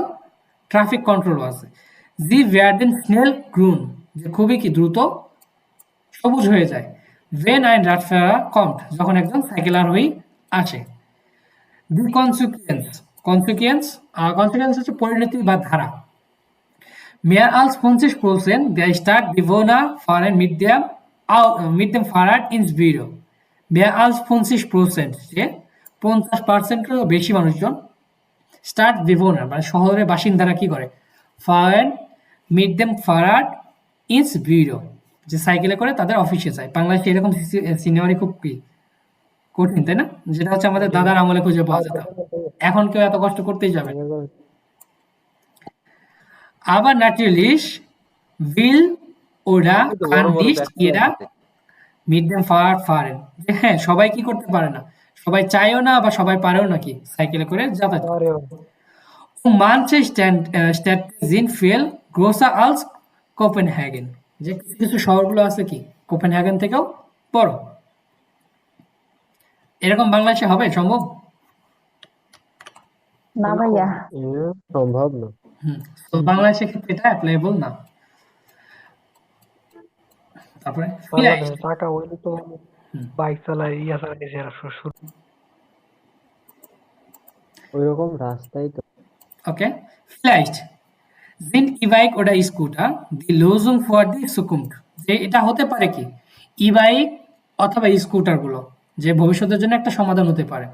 Speaker 1: ট্রাফিক কন্ট্রোলও আছে। জি ভ্যারডেন স্নেল গ্রুন, যে খুবই কি দ্রুত সবুজ হয়ে যায়। ভেন আইন রাটফেরা কম্ট, যখন একজন সাইকেল আরোহী আসে। দি কনসিকুয়েন্স, কনসিকুয়েন্স হচ্ছে পরিণতি বা ধারা। Mehr als 50% der Stadtbewohner fahren mit dem Fahrrad ins Büro. Mehr als 50%, যে 50%-এরও বেশি মানুষজন Stadtbewohner মানে শহরের বাসিন্দারা কি করে, fahren mit dem Fahrrad ins Büro, যে সাইকেলে করে তাদের অফিসে যায়। বাংলাদেশে এরকম সিনিয়রি খুব কি কঠিন, তাই না? যেটা হচ্ছে আমাদের দাদার আমলে খুঁজে পাওয়া যেত, এখন কেউ এত কষ্ট করতেই যাবে না। Aber natürlich will oder kann nicht jeder mit dem Fahrrad fahren. যে হ্যাঁ, সবাই কি করতে পারে না, সবাই চায়ও না বা সবাই পারেও নাকি সাইকেলে করে যাতায়াত করতে। Und manche Städte sind viel größer als Copenhagen, যে কিছু কিছু শহরগুলো আছে কি কোপেনহেগেন থেকেও বড়। এরকম বাংলাদেশে হবে সম্ভব?
Speaker 6: না ভাইয়া,
Speaker 5: সম্ভব না।
Speaker 1: তো বাংলাদেশের ক্ষেত্রে এটা অ্যাপ্লাইবল না। তারপরে
Speaker 5: বাংলাদেশে টাকা হইলে তো বাইক চালায় ইয়া চালায় ওইরকম রাস্তাই তো।
Speaker 1: Okay, vielleicht sind E-Bike oder E-Scooter die Lösung für die Zukunft, যে এটা হতে পারে কি ই-বাইক অথবা ই-স্কুটার গুলো যে ভবিষ্যতের জন্য একটা সমাধান হতে পারে।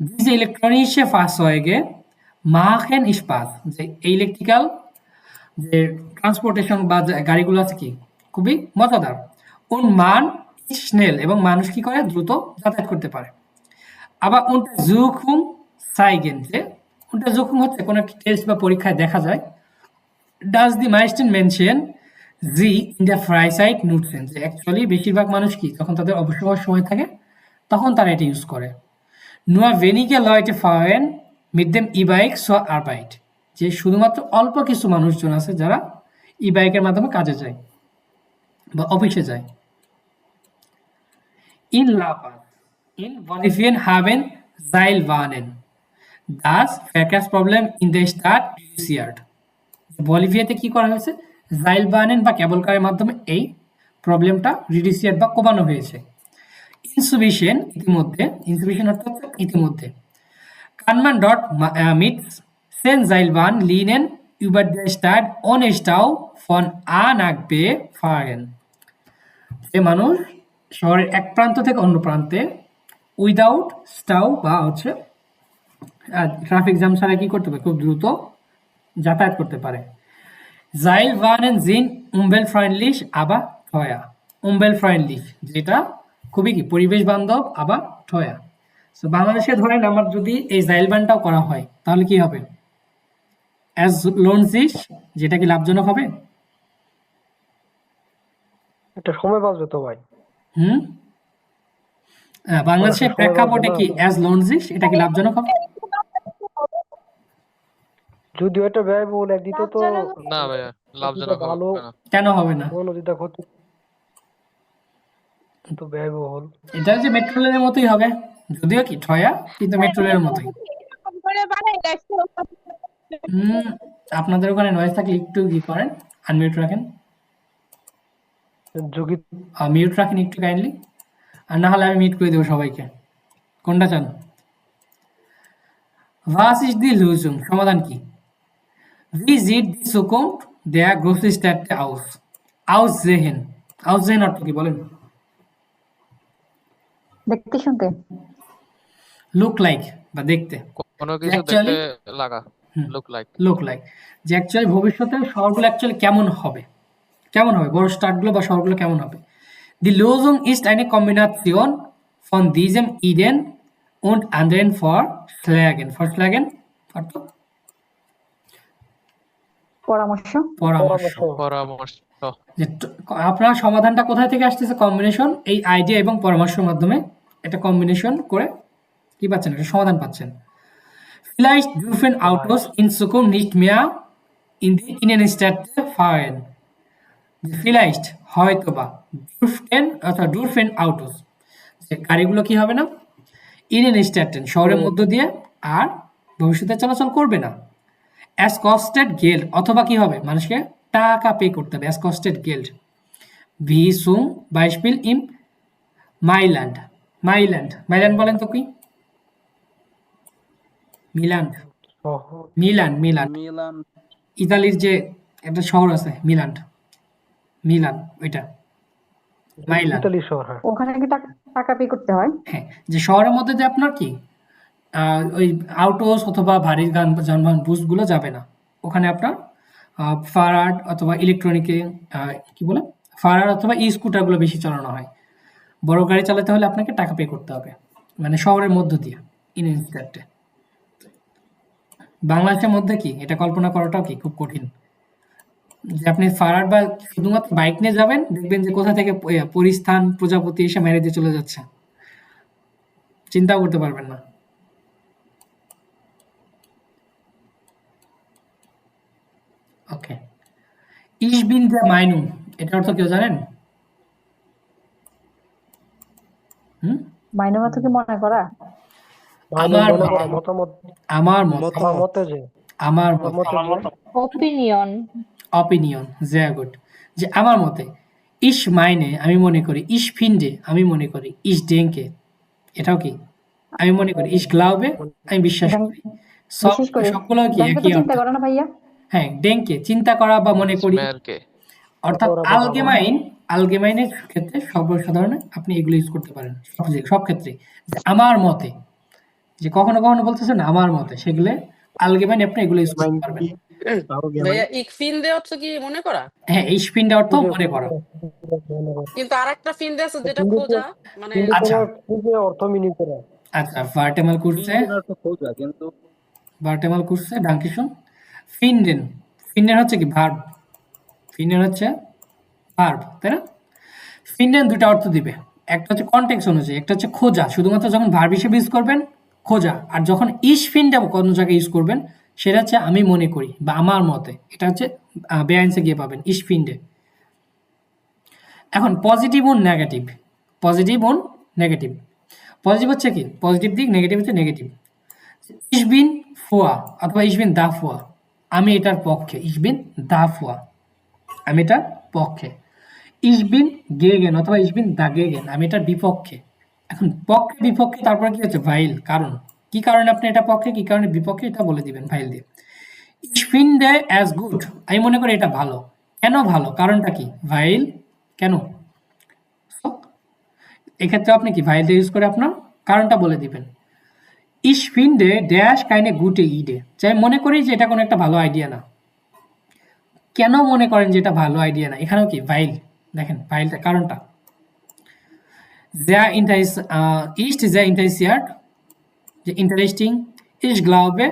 Speaker 1: diese elektronische Fahrzeuge machen Spaß, যে ইলেকট্রিক্যাল যে ট্রান্সপোর্টেশন বা গাড়িগুলো আছে কি খুবই মজাদার। und man ist schnell, এবং মানুষ কি করে দ্রুত যাতায়াত করতে পারে। আবার Untersuchung zeigen, যে Untersuchung হচ্ছে কোনো একটি টেস্ট বা পরীক্ষায় দেখা যায় does die meisten Menschen sie in der Freizeit nutzen, যে অ্যাকচুয়ালি বেশিরভাগ মানুষ কি যখন তাদের অবসর সময় থাকে তখন তারা এটা ইউজ করে। nur wenige Leute fahren mit dem E-Bike zur Arbeit, যে শুধুমাত্র অল্প কিছু মানুষজন আছে যারা ই-বাইকের মাধ্যমে কাজে যায় বা অফিসে যায়। in La Paz, in Bolivien haben Seilbahnen das Verkehrsproblem in der Stadt reduziert, বলিভিয়াতে কি করা হয়েছে, জাইলবানেন বা কেবল কারের মাধ্যমে এই প্রবলেমটা রিডিউসিয়েট বা কমানো হয়েছে। ইনসুফিশিয়েন্ট, ইতিমধ্যে, ইনসুফিশিয়েন্ট অর্থাৎ ইতিমধ্যে। কানমান ডট মিটস সেন জাইলবান লিনেন über der Stadt ohne Stau von A nach B fahren, যে মানুষ শহরের এক প্রান্ত থেকে অন্য প্রান্তে উইদাউট স্টাউ বা হচ্ছে ট্রাফিক জ্যাম ছাড়া কি করতে পারে, খুব দ্রুত যাতায়াত করতে পারে। Seilbahnen sind umweltfreundlich aber teuer, umweltfreundlich যেটা খুবই কি পরিবেশ বান্ধব আবার teuer। সো বাংলাদেশে ধরেন আমার যদি এই জাইলবানটাও করা হয় তাহলে কি হবে, as lohnt sich, যেটা কি লাভজনক হবে?
Speaker 5: একটা সময় বাঁচবে তো ভাই।
Speaker 1: বাংলাদেশের প্রেক্ষাপটে কি as lohnt sich, এটা কি লাভজনক হবে?
Speaker 5: যদিও এটা ব্যয়বহুল একদিকে তো
Speaker 12: না ভাইয়া, লাভজনক
Speaker 5: ভালো
Speaker 12: হবে না।
Speaker 1: কেন হবে না?
Speaker 5: নদীটা ক্ষতি তো ব্যয়বহুল।
Speaker 1: এটা যে মেট্রো রেলের মতোই হবে, যদিও কি ঠয়া কিন্তু মেট্রো রেলের মতোই। আপনাদের ওখানে নয়েজ থাকলে একটু কি করেন, আনমিউট রাখেন, মিউট রাখেন একটু কাইন্ডলি, আর না হলে আমি মিউট করে দেবো সবাইকে। কোনটা চান? Was ist die Lösung, সমাধান কি? Wie sieht die Zukunft der Großstädte aus? Aussehen, aussehen অর্থ কি বলেন?
Speaker 13: দেখতে শুনতে
Speaker 1: লুক লাইক বা দেখতে,
Speaker 12: কোনো কিছু
Speaker 1: অ্যাকচুয়ালি
Speaker 12: দেখতে লাগা, লুক লাইক।
Speaker 1: লুক লাইক, যে অ্যাকচুয়ালি ভবিষ্যতে শহরগুলো অ্যাকচুয়ালি কেমন হবে, বড় স্টার্টগুলো বা শহরগুলো কেমন হবে। Die Lösung ist eine Kombination von diesem Ideen und anderen Vorschlägen. Vorschlägen অর্থাৎ
Speaker 13: পরামর্শ
Speaker 12: পরামর্শ।
Speaker 1: যে আপনার সমাধানটা কোথায় থেকে আসতেছে, কম্বিনেশন এই আইডিয়া এবং পরামর্শের মাধ্যমে একটা কম্বিনেশন করে কি পাচ্ছেন, একটা সমাধান পাচ্ছেন। Vielleicht dürfen Autos in Zukunft nicht mehr in die Innenstädte fahren. Vielleicht হয়তোবা dürfen Autos, যে গাড়িগুলো কি হবে না, Innenstädten শহরের মধ্য দিয়ে আর ভবিষ্যতে চলাচল করবে না। Es kostet Geld, অথবা কি হবে, মানুষকে টাকা পে করতে হবে। Es kostet Geld. Wie zum Beispiel im Mailand. Mailand বলেন তো কি? মিলান
Speaker 8: মিলান
Speaker 1: ইতালির যে একটা শহর আছে মিলান ওইটা মাইলান।
Speaker 5: ইতালি শহর, হ্যাঁ।
Speaker 13: ওখানে কি টাকা পে করতে হয়?
Speaker 1: হ্যাঁ, যে শহরের মধ্যে যে আপনার কি ওই আউটোস অথবা ভারী যানবাহন বুসগুলো যাবে না, ওখানে আপনার ফারাড অথবা ইলেকট্রনিকে কি বলে ফারাড অথবা ই স্কুটারগুলো বেশি চালানো হয়। বড় গাড়ি চালাতে হলে আপনাকে টাকা পে করতে হবে, মানে শহরের মধ্য দিয়ে ইনস্ট্যান্টে। বাংলাদেশের মধ্যে কি এটা কল্পনা করাটাও কি খুব কঠিন, যে আপনি ফারাড বা শুধুমাত্র বাইক নিয়ে যাবেন, দেখবেন যে কোথা থেকে পরিস্থান প্রজাপতি এসে মেরে দিয়ে চলে যাচ্ছে, চিন্তাও করতে পারবেন না। ওকে, Ich bin der Meinung, এটা অর্থ কেউ জানেন?
Speaker 13: মাইনের মতো কি মনে করা?
Speaker 1: আমার মতে অপিনিয়ন, sehr gut, যে আমার মতে, ich meine আমি মনে করি, ich finde আমি মনে করি, ich denke এটাও কি আমি মনে করি, ich glaube আমি বিশ্বাস করি, সবগুলো কি একই
Speaker 13: চিন্তা করো না ভাইয়া।
Speaker 1: হ্যাঁ, denke চিন্তা করা বা মনে করি, অর্থাৎ আলগেমাইনের ক্ষেত্রে সর্বসাধারণে আপনি এগুলো ইউজ করতে পারেন সব ক্ষেত্রে। যে আমার মতে, যে কখনো কখনো বলতেছেন আমার মতে, সেগুলো আলগেমাইন আপনি এগুলো ইউজ করতে পারবেন।
Speaker 14: ভাইয়া ich finde অর্থ কি মনে করা?
Speaker 1: হ্যাঁ, ich finde অর্থ মনে করা,
Speaker 14: কিন্তু আরেকটা finde আছে যেটা খোঁজা, মানে
Speaker 1: আচ্ছা
Speaker 5: অর্থ মিনিং করা।
Speaker 1: আচ্ছা, ভার্টেমাল কুরসে ডাঙ্কিশন। ফিন্ডেন হচ্ছে কি ভার্ব, তাই না? ফিন্ডেন দুটো অর্থ দিবে, একটা হচ্ছে কনটেক্সট অনুযায়ী, একটা হচ্ছে খোঁজা, শুধুমাত্র যখন ভার্ব হিসেবে ইউজ করবেন খোঁজা, আর যখন ইস ফিন্ডে কোনো জায়গায় ইউজ করবেন সেটা হচ্ছে আমি মনে করি বা আমার মতে, এটা হচ্ছে বেআইনসে গিয়ে পাবেন ইস ফিন্ডে। এখন পজিটিভ ও নেগেটিভ, পজিটিভ হচ্ছে কি পজিটিভ দিক, নেগেটিভ হচ্ছে নেগেটিভ। Ich bin für অথবা ich bin dafür, আমি এটার পক্ষে, ich bin dafür আমি এটার পক্ষে। Ich bin gegen অথবা ich bin dagegen আমি এটার বিপক্ষে। এখন পক্ষে বিপক্ষে তারপরে কি হচ্ছে ভাইল, কারণ কি কারণে আপনি এটা পক্ষে, কি কারণে বিপক্ষে, এটা বলে দিবেন ভাইল দিয়ে। Ich finde as good আমি মনে করি এটা ভালো, কেন ভালো, কারণটা কি, ভাইল কেন। এক্ষেত্রে আপনি কি ভাইল দিয়ে ইউজ করে আপনার কারণটা বলে দিবেন। Ich finde dash keine gute Idee, চাই মনে করি যে এটা কোনো একটা ভালো আইডিয়া না, কেন মনে করেন যে এটা ভালো আইডিয়া না, এখানেও কি ভাইল, দেখেন ভাইলটা কারণটা। ist sehr interessiert, যে interesting, ich glaube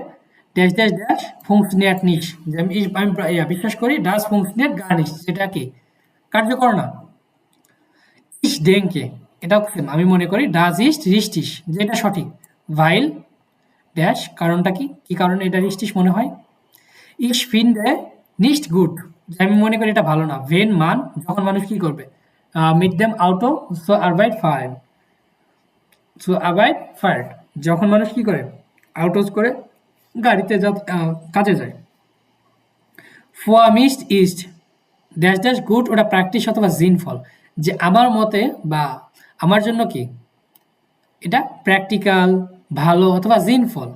Speaker 1: dash dash dash funktioniert nicht, যে আমি বিশ্বাস করি das funktioniert gar nicht, সেটা কি কার্যকর না। ich denke এটাও আমি মনে করি das ist richtig, যে এটা সঠিক, ভাইল ড্যাশ কারণটা কি, কি কারণে এটা richtig মনে হয়। ich finde nicht gut, যে আমি মনে করি এটা ভালো না, wenn man যখন মানুষ কি করবে, mit dem Auto zur Arbeit fahren, যখন মানুষ কি করে আউটোস করে গাড়িতে কাজে যায়। for mich ist dash dash good ওটা প্র্যাকটিস অথবা সিনফল, যে আমার মতে বা আমার জন্য কি এটা প্র্যাকটিক্যাল ভালো অথবা সিনফল,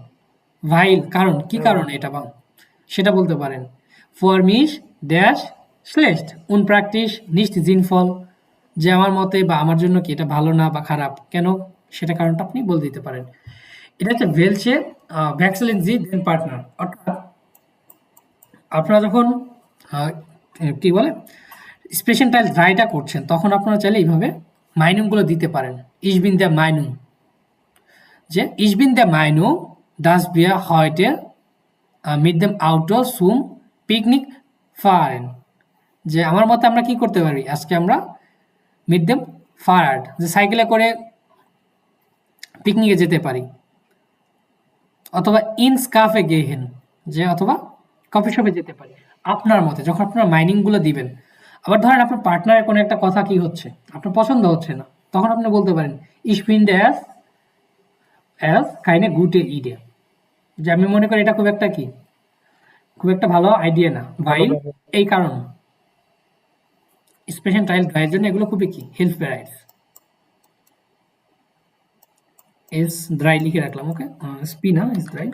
Speaker 1: ভাইল কারণ, কি কারণে এটা ভালো সেটা বলতে পারেন। for mich dash schlecht unpraktisch nicht sinnvoll, যে আমার মতে বা আমার জন্য কি এটা ভালো না বা খারাপ, কেন সেটা কারণটা আপনি বলে দিতে পারেন। এটা হচ্ছে ভেলচে ভ্যাক্সেলিন জি দেন পার্টনার। অর্থাৎ আপনারা যখন কি বলে স্পেশাল টাইল ড্রাইটা করছেন তখন আপনারা চাইলে এইভাবে মাইনুমগুলো দিতে পারেন। Ich bin der Meinung, যে Ich bin der Meinung, dass wir heute mit dem Auto zum Picknick fahren, যে আমার মতে আমরা কি করতে পারি, আজকে আমরা mit dem Fahrrad, যে সাইকেলে করে পিকনিকে যেতে পারি। অথবা ins Cafe gehen, যে অথবা কফি শপে যেতে পারি। আপনার মতে যখন আপনারা মাইনিংগুলো দিবেন, আবার ধরেন আপনার পার্টনারের কোনো একটা কথা কি হচ্ছে, আপনার পছন্দ হচ্ছে না, তখন আপনি বলতে পারেন Ich finde es keine gute Idee, যে আমি মনে করি এটা খুব একটা ভালো আইডিয়া না, ভাই এই কারণ। স্পেশাল টাইল ড্রাইয়ের জন্য এগুলো খুবই হেল্প ভ্যারাইটস। এস ড্রাই লিখে রাখলাম, ওকে, স্পি না, এস ড্রাই।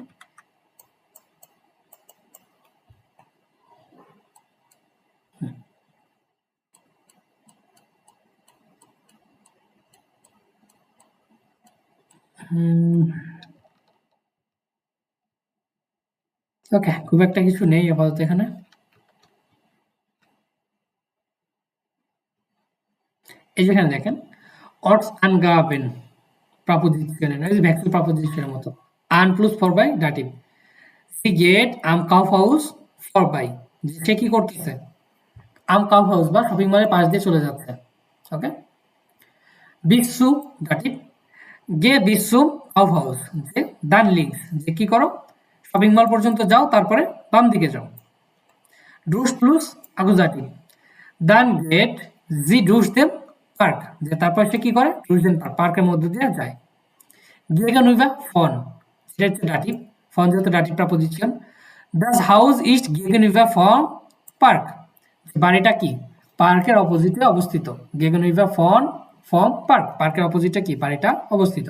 Speaker 1: ওকে, খুব একটা কিছু নেই আপাতত এখানে। এই যেখানে দেখেন অর্টস আনগাবেন প্রাপোজিশনের, এই যে ভ্যাক্সেল প্রাপোজিশনের মতো আন প্লাস ফর বাই ডাটিভ। সি গেট আম কাউ হাউস ফর বাই, সে কি করতেছে, আম কাউ হাউস বা শপিং মলের পাশ দিয়ে চলে যাচ্ছে। ওকে, বিশ্বু ডাটিভ, গে বিশ্বু কাউ হাউস, যে ডান লিঙ্কস, যে কি করো শপিং মল পর্যন্ত যাও তারপরে বাম দিকে যাও। ডুস প্লুস আগুজাটিভ, ডান গেট জি ডুস দেম পার্ক, যে তারপর সে কি করে ডুস দেম পার্ক, পার্কের মধ্যে দিয়ে যায়। গেগেন উইভা ফন, সেটা হচ্ছে ডাটিভ, ফন যেহেতু ডাটিভ প্রাপোজিশন। দাস হাউস ইজ গেগেন উইভা ফন পার্ক, বাড়িটা কি পার্কের অপোজিটে অবস্থিত। গেগেন উইভা ফন ফর্ম পার্ক, পার্কের অপোজিটে কি বাড়িটা অবস্থিত।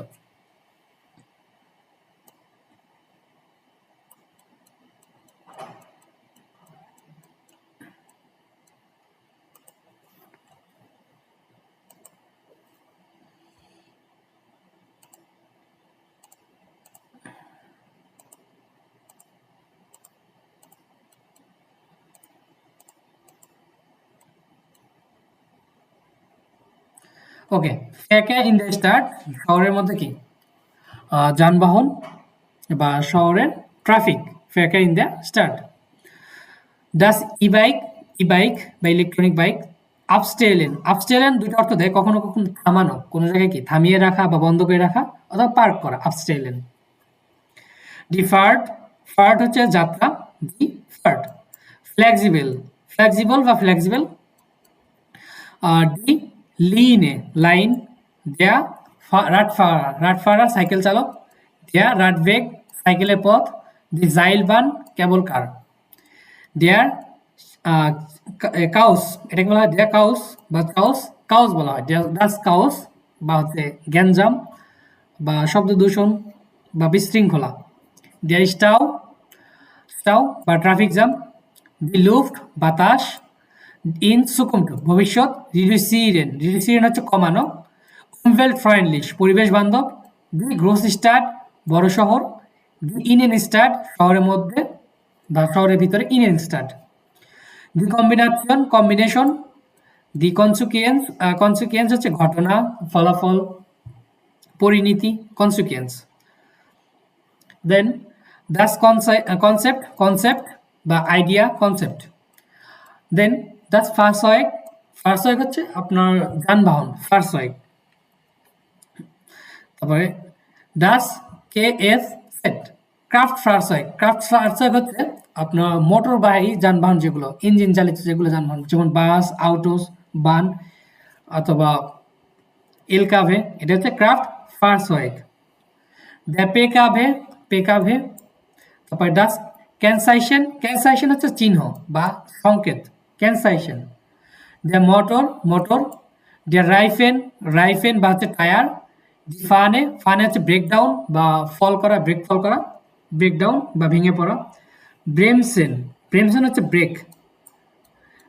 Speaker 1: ওকে, ফ্যাকে ইন দ্য স্টার্ট, শহরের মধ্যে কি যানবাহন বা শহরের ট্রাফিক, ফ্যাকে ইন দ্য স্টার্ট। ডাস ই বাইক বা ইলেকট্রনিক বাইক আপস্টেলেন, আপস্টেলেন দুটো অর্থ দেয়, কখনো কখনো থামানো, কোনো জায়গায় কি থামিয়ে রাখা বা বন্ধ করে রাখা, অথবা পার্ক করা, আপস্টেলেন। ডিফার্ট, ফার্ট হচ্ছে যাত্রা, ডি ফার্ট। ফ্লেক্সিবল, ফ্লেক্সিবল বা ফ্লেক্সিবল। ডি লিনে, লাইন। দেয়া রাটফারা, রাটফারা সাইকেল চালক। দেয়া রাটভেগ, সাইকেলের পথ। দি জাইলবান, কেবল কার। দেয়ার কাউস, এটাকে বলা হয় দেয়া কাউস বা কাউস, কাউস বলা হয়। ডাস কাউস বা হচ্ছে গ্যাঞ্জাম বা শব্দ দূষণ বা বিশৃঙ্খলা। দেয়ার স্টাউ, স্টাউ বা ট্রাফিক জ্যাম। দি লুফট, বাতাস। ইন সুকুমটু, ভবিষ্যৎ। রিডিউসিরেন, রিডিউসিরেন হচ্ছে কমানো। উমভেল্ট ফ্রেন্ডলি, পরিবেশ বান্ধব। দি গ্রোস স্টাড, বড় শহর। দি ইনেন স্টাড, শহরের মধ্যে বা শহরের ভিতরে ইনেন স্টাড। দি কম্বিনেশন, কম্বিনেশন। দি কনসিকুয়েন্স, কনসিকুয়েন্স হচ্ছে ঘটনা, ফলাফল, পরিণতি, কনসিকুয়েন্স। দেন দাস কনসেপ্ট, কনসেপ্ট বা আইডিয়া, কনসেপ্ট। দেন দাস ফারসয়েক, ফারসয়েক হচ্ছে আপনার যানবাহন, ফারসয়েক। তারপরে দাস কে এস সেট, ক্রাফট ফারসয়েক, ক্রাফট ফারসয়েক হচ্ছে আপনার মোটরবাহী যানবাহন, যেগুলো ইঞ্জিন চালিত যেগুলো যানবাহন, যেমন বাস, আউটোস, বান অথবা এলকাভে, এটা হচ্ছে ক্রাফট ফারসয়েক। দ্য পেকাভে, পেকাভে। তারপরে ডাস ক্যানসাইশন, ক্যানসাইশন হচ্ছে চিহ্ন বা সংকেত, ক্যানসাইশন। দ্য মোটর, মোটর। দ্য রাইফেন, রাইফেন বা হচ্ছে টায়ার। দি ফানে, ফানে হচ্ছে ব্রেকডাউন বা ফল করা, ব্রেক ফল করা, ব্রেকডাউন বা ভেঙে পড়া। ব্রেমসেন, ব্রেমসেন হচ্ছে ব্রেক।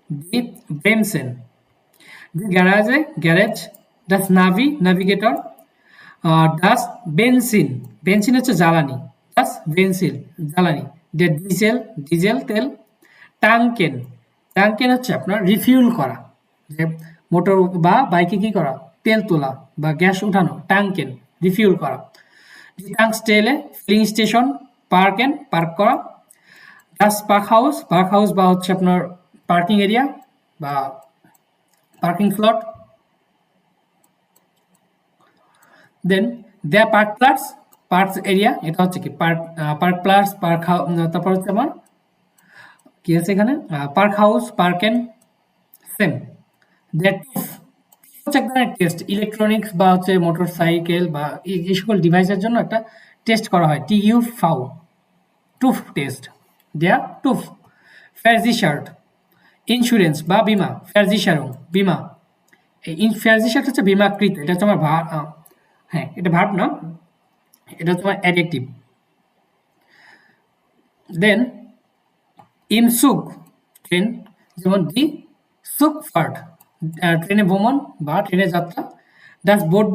Speaker 1: দি ব্রেমসেন। দি গ্যারাজে, গ্যারেজ। দ্য নাভি, নাভিগেটর। ডাস বেনজিন, বেনজিন হচ্ছে জ্বালানি, ডাস বেনজিন জ্বালানি, ডিজেল তেল, টাঙ্কেন, টাঙ্কেন হচ্ছে আপনার রিফিউল করা, যে মোটর বা বাইকে কি করা, তেল তোলা বা গ্যাস উঠানো, টাঙ্কেন রিফিউল করা। টাংস্টেলে ফিলিং স্টেশন, পার্ক করা। ডাস পার্ক হাউস বা হচ্ছে আপনার পার্কিং এরিয়া বা পার্কিং স্লট। দেন দেয়ার পার্ক এরিয়া, এটা হচ্ছে কি পার্ক প্লাস তারপর হচ্ছে আমার কি আছে এখানে পার্ক হাউস, পার্কেন সেম। দ্যাট হচ্ছে এক ধরনের টেস্ট, ইলেকট্রনিক্স বা হচ্ছে মোটর সাইকেল বা এই সকল ডিভাইসের জন্য একটা টেস্ট করা হয়, টুফ টেস্ট, দেয়া টুফ। ফ্যারজিশার্ট, ইন্স্যুরেন্স বা বিমা, ফ্যারজিশারং বিমা। এই ফ্যারজিশার্ট হচ্ছে বিমাকৃত, এটা হচ্ছে আমার হ্যাঁ এটা ভার্ব না, এটা হচ্ছে আমার অ্যাডজেক্টিভ। দেন ইমসুক ট্রেন, যেমন দি সুকফার্ট ট্রেনে ভ্রমণ বা ট্রেনে যাত্রা। ডাস বোর্ড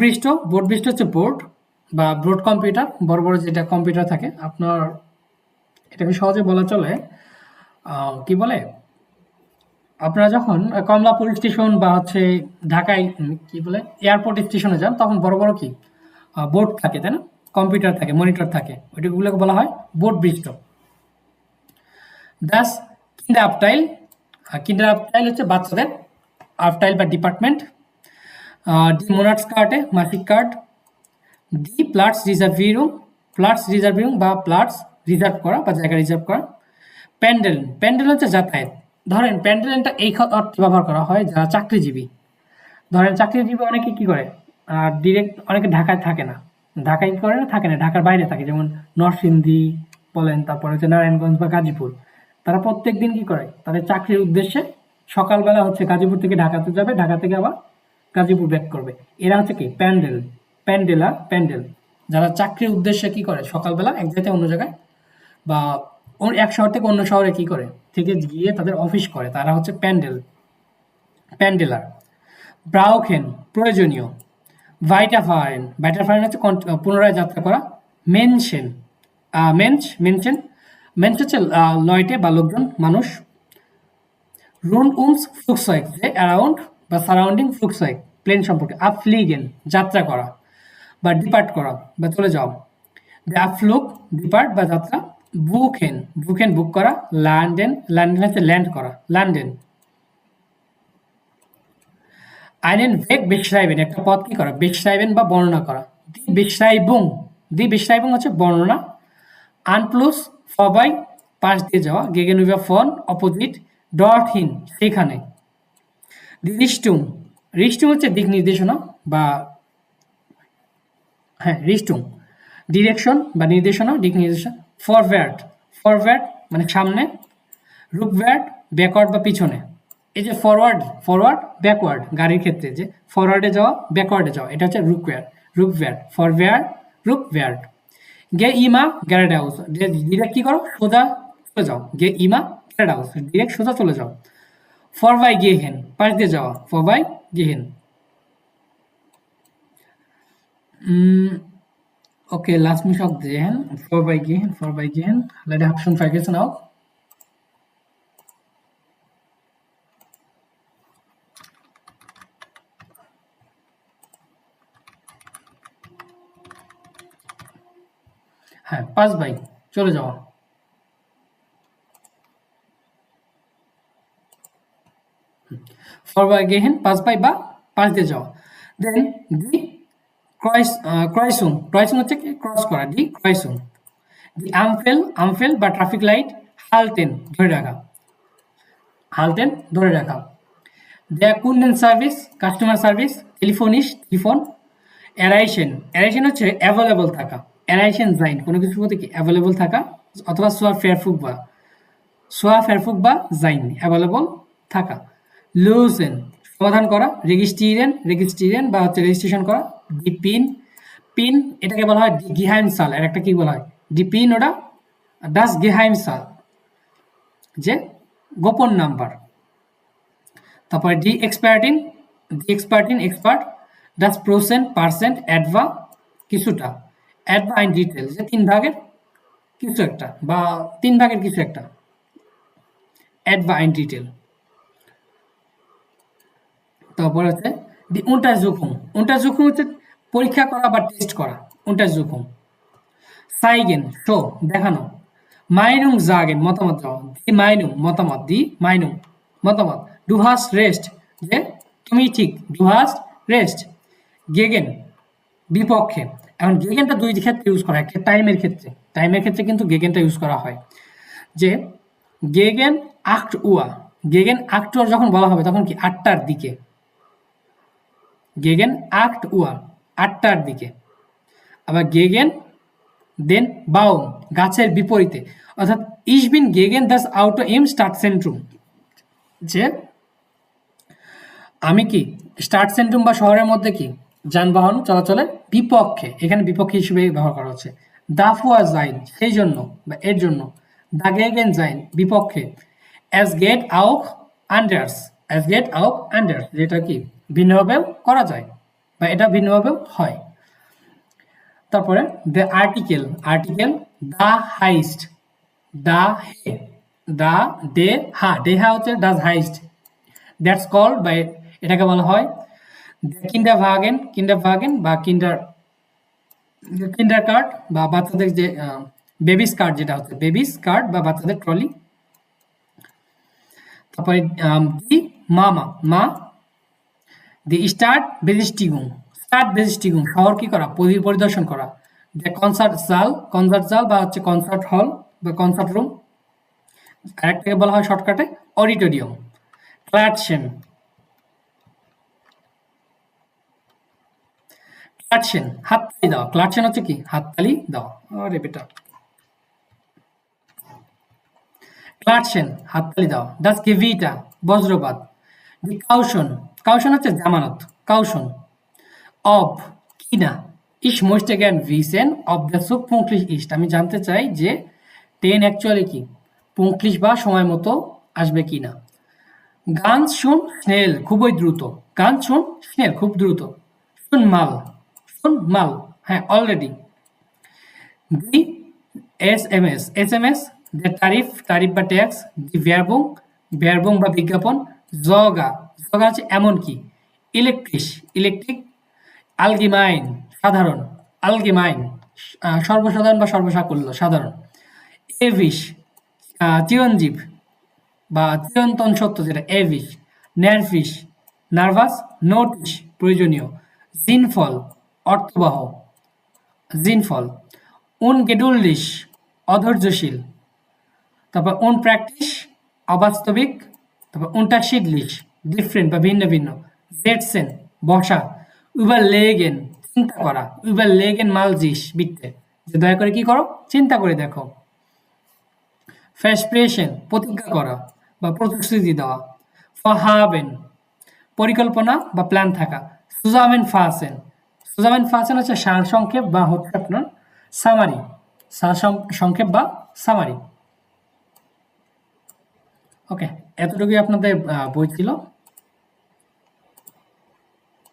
Speaker 1: হচ্ছে বোর্ড বা ব্রড কম্পিউটার, বড় বড় যেটা কম্পিউটার থাকে আপনার, এটাকে সহজে বলা চলে কি বলে, আপনারা যখন কমলাপুর স্টেশন বা হচ্ছে ঢাকায় কি বলে এয়ারপোর্ট স্টেশনে যান, তখন বড় বড় কি বোর্ড থাকে, তাই না, কম্পিউটার থাকে, মনিটর থাকে, ওইগুলোকে বলা হয় বোর্ড বৃষ্ট। দাস কিন্ডার আপটাইল হচ্ছে বাচ্চাদের, আপটাইল বা ডিপার্টমেন্ট। ডি মোনার্স কার্টে মাসিক কার্ড। ডি প্লাটস রিজার্ভিং বা প্লাটস রিজার্ভ করা বা জায়গা রিজার্ভ করা। প্যান্ডেল হচ্ছে যাতায়াত। ধরেন প্যান্ডেলটা এই অর্থে ব্যবহার করা হয় যারা চাকরিজীবী। ধরেন চাকরিজীবী অনেকে কি করে, ডিরেক্ট অনেকে ঢাকায় থাকে না, ঢাকায় কি করে না, থাকে না, ঢাকার বাইরে থাকে, যেমন নরসিংদী বলেন, তারপরে হচ্ছে নারায়ণগঞ্জ বা গাজীপুর। তারা প্রত্যেক দিন কি করে, তাদের চাকরির উদ্দেশ্যে সকালবেলা হচ্ছে গাজীপুর থেকে ঢাকাতে যাবে, ঢাকা থেকে আবার গাজীপুর ব্যাক করবে। এরা হচ্ছে কি প্যান্ডেল, যারা চাকরির উদ্দেশ্যে কি করে, সকালবেলা এক জায়গায় অন্য জায়গায় বা এক শহর থেকে অন্য শহরে কি করে থেকে গিয়ে তাদের অফিস করে, তারা হচ্ছে প্যান্ডেলার। ব্রাউখেন প্রয়োজনীয়। ভাইটাফারেন হচ্ছে পুনরায় যাত্রা করা। মেনশ হচ্ছে লয়টে বা লোকজন, মানুষ। ফ্লুকসয়েক যে অ্যারাউন্ড বা সারাউন্ডিং, ফ্লুকসয়েক প্লেন সম্পর্কে। আপফ্লিগেন যাত্রা করা বা ডিপার্ট করা বা চলে যাওয়া। আফ্লুক ডিপার্ট বা যাত্রা। বুক করা। ল্যান্ডেন হচ্ছে ল্যান্ড করা, লন্ডন। আইনেন ভেগ বেশরাইবেন একটা পদ কি করা, বেশরাইবেন বা বর্ণনা করা। দি বেশরাইবুং হচ্ছে বর্ণনা। আনপ্লুস ফবাই পাশ দিয়ে যাওয়া। গেগেনুইভার ফন অপোজিট। ডটহিন সেখানে। দি রিস্টুম হচ্ছে দিক নির্দেশনা বা রিস্টুম ডিরেকশন বা নির্দেশনা, দিক নির্দেশনা। ফরওয়ার্ড মানে সামনে। রুকওয়ার্ড ব্যাকওয়ার্ড বা পিছনে। এই যে ফরওয়ার্ড ব্যাকওয়ার্ড গাড়ির ক্ষেত্রে, যে ফরওয়ার্ডে যাওয়া ব্যাকওয়ার্ডে যাওয়া, এটা হচ্ছে রুকওয়ার্ড। গে ইমা গ্যারাডাউস, ডিরেক্ট কি করো, সোজা চলে যাও। গে ইমা গ্যারাডাউস ডিরেক্ট সোজা চলে যাও। ফরবাই গেহেন পাশ দিয়ে যাওয়া, ফরবাই গেহেন। Okay, lass mich auch sehen. Vorbeigehen. Leider habe ich schon vergessen auch. হ্যাঁ, পাস বাই চলে যাওয়া। Vorbeigehen, পাস বাই বা পাশ দিয়ে যাওয়া। দেন দি ক্রয়সুম হচ্ছে কি ক্রস করা, দি ক্রয়সুম। দি আমফেল বা ট্রাফিক লাইট। হালটেন ধরে রাখা। দেয়া কুন্ডেন সার্ভিস কাস্টমার সার্ভিস। টেলিফোন। এরাইশন হচ্ছে অ্যাভেলেবল থাকা। এরাইশন জাইন কোনো কিছুর মধ্যে কি অ্যাভেলেবল থাকা, অথবা সোয়া ফেরফুক বা জাইন অ্যাভেলেবল থাকা। লুসেন সমাধান করা। রেজিস্ট্রিয়েন বা হচ্ছে রেজিস্ট্রেশন করা। দি পিন এটাকে বলা হয় ডি গেহাইমসাল, আর একটা কি বলা হয় ডি পিন, ওটা ডাস গেহাইমসাল যে গোপন নাম্বার। তারপরে ডি এক্সপার্ট। ডাস পার্সেন্ট অ্যাডভা কিছুটা, etwa ein Drittel যে 3 ভাগের কিছু একটা বা 3 ভাগের কিছু একটা, etwa ein Drittel। তারপর হচ্ছে দি Untersuchung হচ্ছে পরীক্ষা করা বা টেস্ট করা, Untersuchung। Zeigen শো দেখানো, Meinung sagen মতামত দেওয়া, die Meinung মতামত, die Meinung মতামত, du hast recht যে তুমি ঠিক, du hast recht, gegen বিপক্ষে। এখন গেগেনটা দুই ক্ষেত্রে ইউজ করা হয়, একটা টাইমের ক্ষেত্রে কিন্তু গেগেনটা ইউজ করা হয় যে গেগেন 8 Uhr, গেগেন 8 Uhr যখন বলা হবে তখন কি 8টার দিকে, গেগেন 8 Uhr 8টার দিকে। আবার গেগেন দেন বাউম গাছের বিপরীতে, অর্থাৎ ich bin gegen das Auto im Stadtzentrum যে আমি কি স্টার্ট সেন্ট্রাম বা শহরের মধ্যে কি যানবাহন চলাচলের বিপক্ষে, এখানে বিপক্ষে হিসেবে ব্যবহার করা হচ্ছে। dafür sein সেই জন্য বা এর জন্য, dagegen sein বিপক্ষে, es geht auch anders যেটা কি ভিন্নভাবেও করা যায় বা এটা ভিন্নভাবেও হয়। তারপরে the article da heißt দেহা হচ্ছে das heißt, that's called by এটাকে বলা হয় কিন্ডারভাগেন বা কিন্ডারকার্ট বা বাচ্চাদের যে বেবিস কার্ড, যেটা হচ্ছে বেবিস কার্ড বা বাচ্চাদের ট্রলি। তারপরে দি মা দি স্টার্ট বেজিস্টিগুং শহর কি করা, পরিদর্শন করা। যে কনসার্ট সাল বা হচ্ছে কনসার্ট হল বা কনসার্ট রুম, আরেকটাকে বলা হয় শর্টকাটে অডিটোরিয়াম। ক্লাটশেন হাততালি দাও, ক্লাটশেন হচ্ছে কি হাততালি দাও, আরে বেটা ক্লাটশেন হাততালি দাও। das Gewitter বজ্রপাত। দি কাউশন হচ্ছে জামানত, কাউশন। অব কি না, ich möchte gern wissen ob der Zug pünktlich ist আমি জানতে চাই যে ট্রেন অ্যাকচুয়ালি কি pünktlich বা সময় মতো আসবে কিনা। ganz schön schnell খুবই দ্রুত, ganz schön schnell খুব দ্রুত। schon mal হ্যাঁ অলরেডি। দি এসএমএস যে তারিফ বা ট্যাক্স। দি Werbung বা বিজ্ঞাপন। জগা হচ্ছে এমন কি, ইলেকট্রিক। allgemein সাধারণ, allgemein সর্বসাধারণ বা সর্বসাকল্য সাধারণ। এভিশ চিরঞ্জীব বা চিরন্তন সত্য যেটা এভিশ। নার্ভিশ নার্ভাস। নোটিশ প্রয়োজনীয়। জিনফল অর্থবহ, জিনফল। উনগেডুল্ডিশ অধৈর্যশীল। তারপর প্র্যাকটিস অবাস্তবিক। তারপর unterschiedlich ডিফারেন্ট বা ভিন্ন ভিন্ন। জেটসেন বসা। überlegen চিন্তা করা, überlegen mal sich bitte যে দয়া করে কি করো, চিন্তা করে দেখো। versprechen প্রতিজ্ঞা করা বা প্রতিশ্রুতি দেওয়া। verhaben পরিকল্পনা বা প্ল্যান থাকা। zusammenfassen হচ্ছে সারসংক্ষেপ বা হচ্ছে আপনার সামারি, সারসংক্ষেপ বা সামারি। ওকে, এতটুকুই আপনাদের বই ছিল।